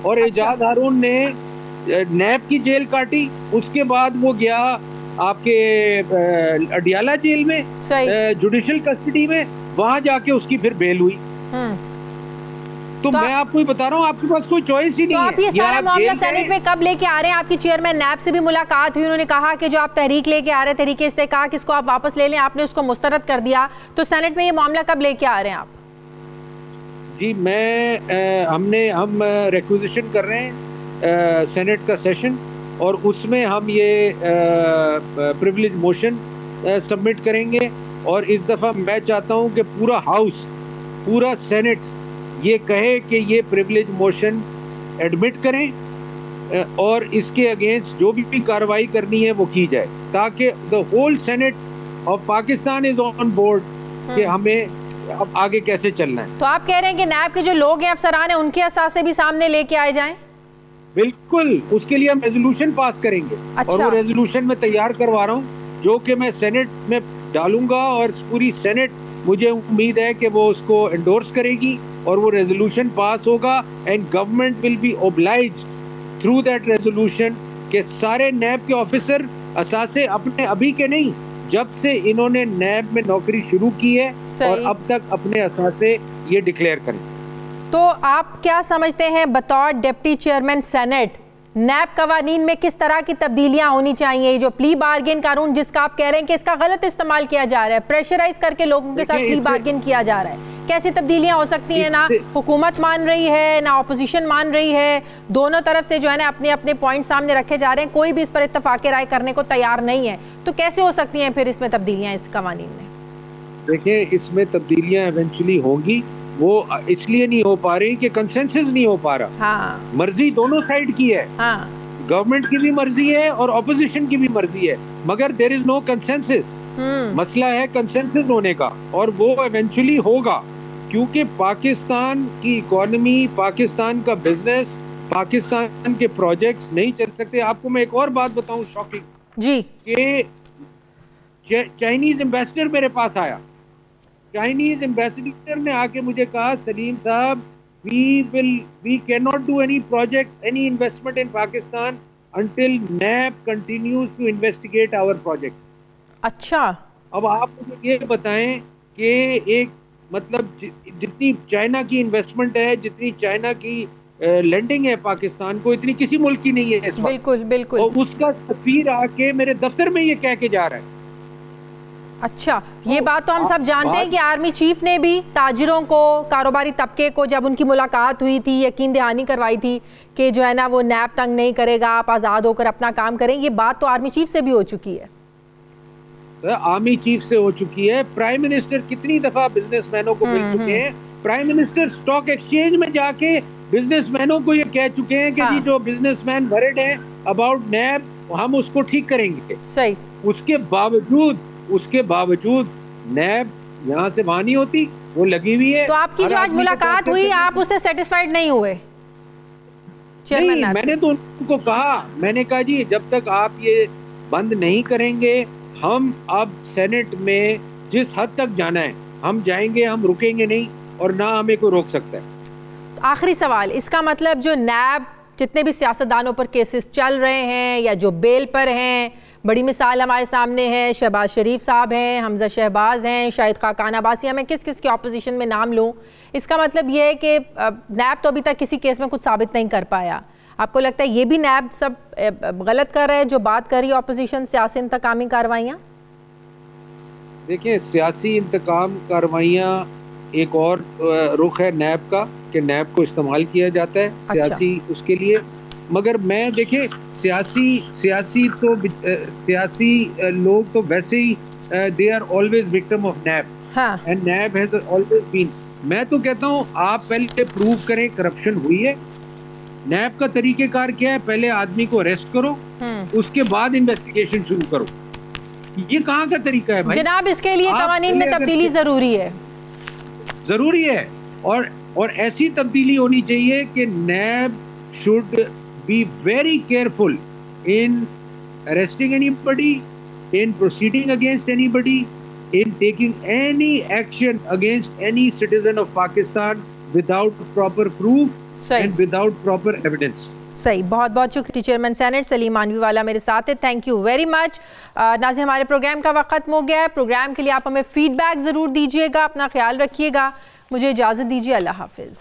और एजाज हारून ने नैब की जेल काटी, उसके बाद वो गया आपके अडियाला जेल में, जुडिशियल कस्टडी में, वहां जाके उसकी फिर बेल हुई। तो मैं आपको ही बता रहा हूँ, आपके पास कोई चॉइस ही नहीं है।
आप ये सारा मामला सेनेट में कब लेके आ रहे हैं? आपकी चेयरमैन नैब से भी मुलाकात हुई, उन्होंने कहा कि जो आप तहरीक लेके आ रहे हैं, तहरीक इस्तेहकाक, किसको आप वापस ले लें, आपने उसको मुस्तरद कर दिया। तो सेनेट में ये मामला कब लेके आ रहे हैं आप? जी
हम रिक्विजिशन कर रहे हैं सेनेट का सेशन, और उसमें हम ये प्रिविलेज मोशन सबमिट करेंगे। और इस दफ़ा मैं चाहता हूं कि पूरा हाउस, पूरा सेनेट ये कहे कि ये प्रिविलेज मोशन एडमिट करें और इसके अगेंस्ट जो भी कार्रवाई करनी है वो की जाए, ताकि the whole senate of Pakistan is on board कि हमें अब आगे कैसे चलना है।
तो आप कह रहे हैं कि नैब के जो लोग हैं, अफसरान हैं, उनके असासे भी सामने लेके आए जाएं?
बिल्कुल, उसके लिए हम रेजोल्यूशन पास करेंगे।
अच्छा।
और वो रेजोल्यूशन में तैयार करवा रहा हूँ, जो कि मैं सेनेट में डालूंगा, और पूरी सेनेट मुझे उम्मीद है कि वो उसको एंडोर्स करेगी और वो रेजोल्यूशन पास होगा। And government will be obliged through that resolution कि सारे नैब के ऑफिसर असासे अपने अभी के नहीं, जब से इन्होंने नैब में नौकरी शुरू की है और अब तक अपने असासे ये डिक्लेयर करें।
तो आप क्या समझते हैं बतौर डिप्टी चेयरमैन सेनेट, नैब कवानीन में किस तरह की तब्दीलियां होनी चाहिए? जो प्ली बार्गेन कानून जिसका आप कह रहे हैं कि इसका गलत इस्तेमाल किया जा रहा है, प्रेशराइज करके लोगों के साथ प्ली बार्गेन किया जा रहा है, कैसी तब्दीलियां हो सकती हैं? ना हुकूमत मान रही है, ना ऑपोजिशन मान रही है, दोनों तरफ से जो है ना अपने अपने पॉइंट सामने रखे जा रहे हैं, कोई भी इस पर इत्तेफाक राय करने को तैयार नहीं है। तो कैसे हो सकती हैं फिर इसमें तब्दीलियां इस कवानीन में?
देखिए, इसमें तब्दीलियां इवेंचुअली होंगी, वो इसलिए नहीं हो पा रही कि कंसेंसस नहीं हो पा रहा।
हाँ।
मर्जी दोनों साइड की है।
हाँ।
गवर्नमेंट की भी मर्जी है और ऑपोजिशन की भी मर्जी है, मगर देयर इज नो कंसेंसस। मसला है कंसेंसस होने का, और वो इवेंचुअली होगा, क्योंकि पाकिस्तान की इकोनॉमी, पाकिस्तान का बिजनेस, पाकिस्तान के प्रोजेक्ट्स नहीं चल सकते। आपको मैं एक और बात बताऊं शॉकिंग
जी,
कि चाइनीज एम्बेसडर मेरे पास आया, चाइनीज एम्बेसडर ने आके मुझे कहा, सलीम साहब, we cannot do any project, any investment in Pakistan until NAB continues to investigate our project.
अच्छा,
अब आप मुझे ये बताएं कि एक मतलब जितनी चाइना की इन्वेस्टमेंट है, जितनी चाइना की लेंडिंग है पाकिस्तान को, इतनी किसी मुल्क की नहीं है इस वक्त।
बिल्कुल बिल्कुल।
और उसका सफीर आके मेरे दफ्तर में ये कह के जा रहा है।
अच्छा, ये बात तो हम सब जानते हैं कि आर्मी चीफ ने भी ताजिरों को, कारोबारी तबके को, जब उनकी मुलाकात हुई थी, यकीन दहानी करवाई थी कि जो है ना वो नैब तंग नहीं करेगा, आप आज़ाद होकर अपना काम करें। ये बात तो आर्मी चीफ से भी हो चुकी है।
आर्मी चीफ से हो चुकी है। प्राइम मिनिस्टर कितनी दफा बिजनेसमैनों को मिल चुके हैं। प्राइम मिनिस्टर स्टॉक एक्सचेंज में जाके बिजनेसमैनों को ये कह चुके हैं कि जी जो बिजनेसमैन वरिड हैं अबाउट नैब, हम उसको ठीक करेंगे।
सही।
उसके बावजूद नैब यहाँ से वहां नहीं होती, वो लगी हुई है।
तो आपकी जो आज मुलाकात हुई, आप उससे सेटिस्फाइड नहीं हुए?
नहीं, मैंने तो उनको कहा, मैंने कहा जी जब तक आप ये बंद नहीं करेंगे, हम अब सेनेट में जिस हद तक जाना है हम जाएंगे, हम रुकेंगे नहीं और ना हमें कोई रोक सकता है।
आखिरी सवाल, इसका मतलब जो नैब जितने भी सियासतदानों पर केसेस चल रहे हैं या जो बेल पर हैं, बड़ी मिसाल हमारे सामने है, शहबाज शरीफ साहब हैं, हमजा शहबाज हैं, शाहिद खाकान अब्बासी, मैं किस किस के ऑपोजिशन में नाम लूँ, इसका मतलब ये है कि नैब तो अभी तक किसी केस में कुछ साबित नहीं कर पाया। आपको लगता है ये भी नैब सब गलत कर रहा है जो बात कर रही है ऑपोजिशन, सियासी इंतकामी कार्रवाइयाँ?
देखिए, सियासी इंतकाम कार्रवाइयाँ एक और रुख है नैब का, कि नैब को इस्तेमाल किया जाता है सियासी उसके लिए। मगर मैं देखिए सियासी लोग तो वैसे ही they are always victim of NAB and NAB has always been. मैं तो कहता हूँ आप पहले प्रूव करें करप्शन हुई है। नैब का तरीकेकार क्या है? पहले आदमी को अरेस्ट करो, उसके बाद इन्वेस्टिगेशन शुरू करो। ये कहाँ का तरीका है भाई?
जनाब, इसके लिए कवानीन में तब्दीली जरूरी है,
जरूरी है। और ऐसी तब्दीली होनी चाहिए कि NAB should be very careful in arresting anybody, in proceeding against anybody, in taking any action against any citizen of Pakistan without proper proof and without proper evidence.
सही। बहुत बहुत शुक्रिया। चेयरमैन सेनेट सलीम मानवीवाला मेरे साथ है, थैंक यू वेरी मच। नाज़रीन, हमारे programme का वक्त खत्म हो गया है। प्रोग्राम के लिए आप हमें फीडबैक ज़रूर दीजिएगा, अपना ख्याल रखिएगा। मुझे इजाज़त दीजिए, अल्लाह हाफिज़।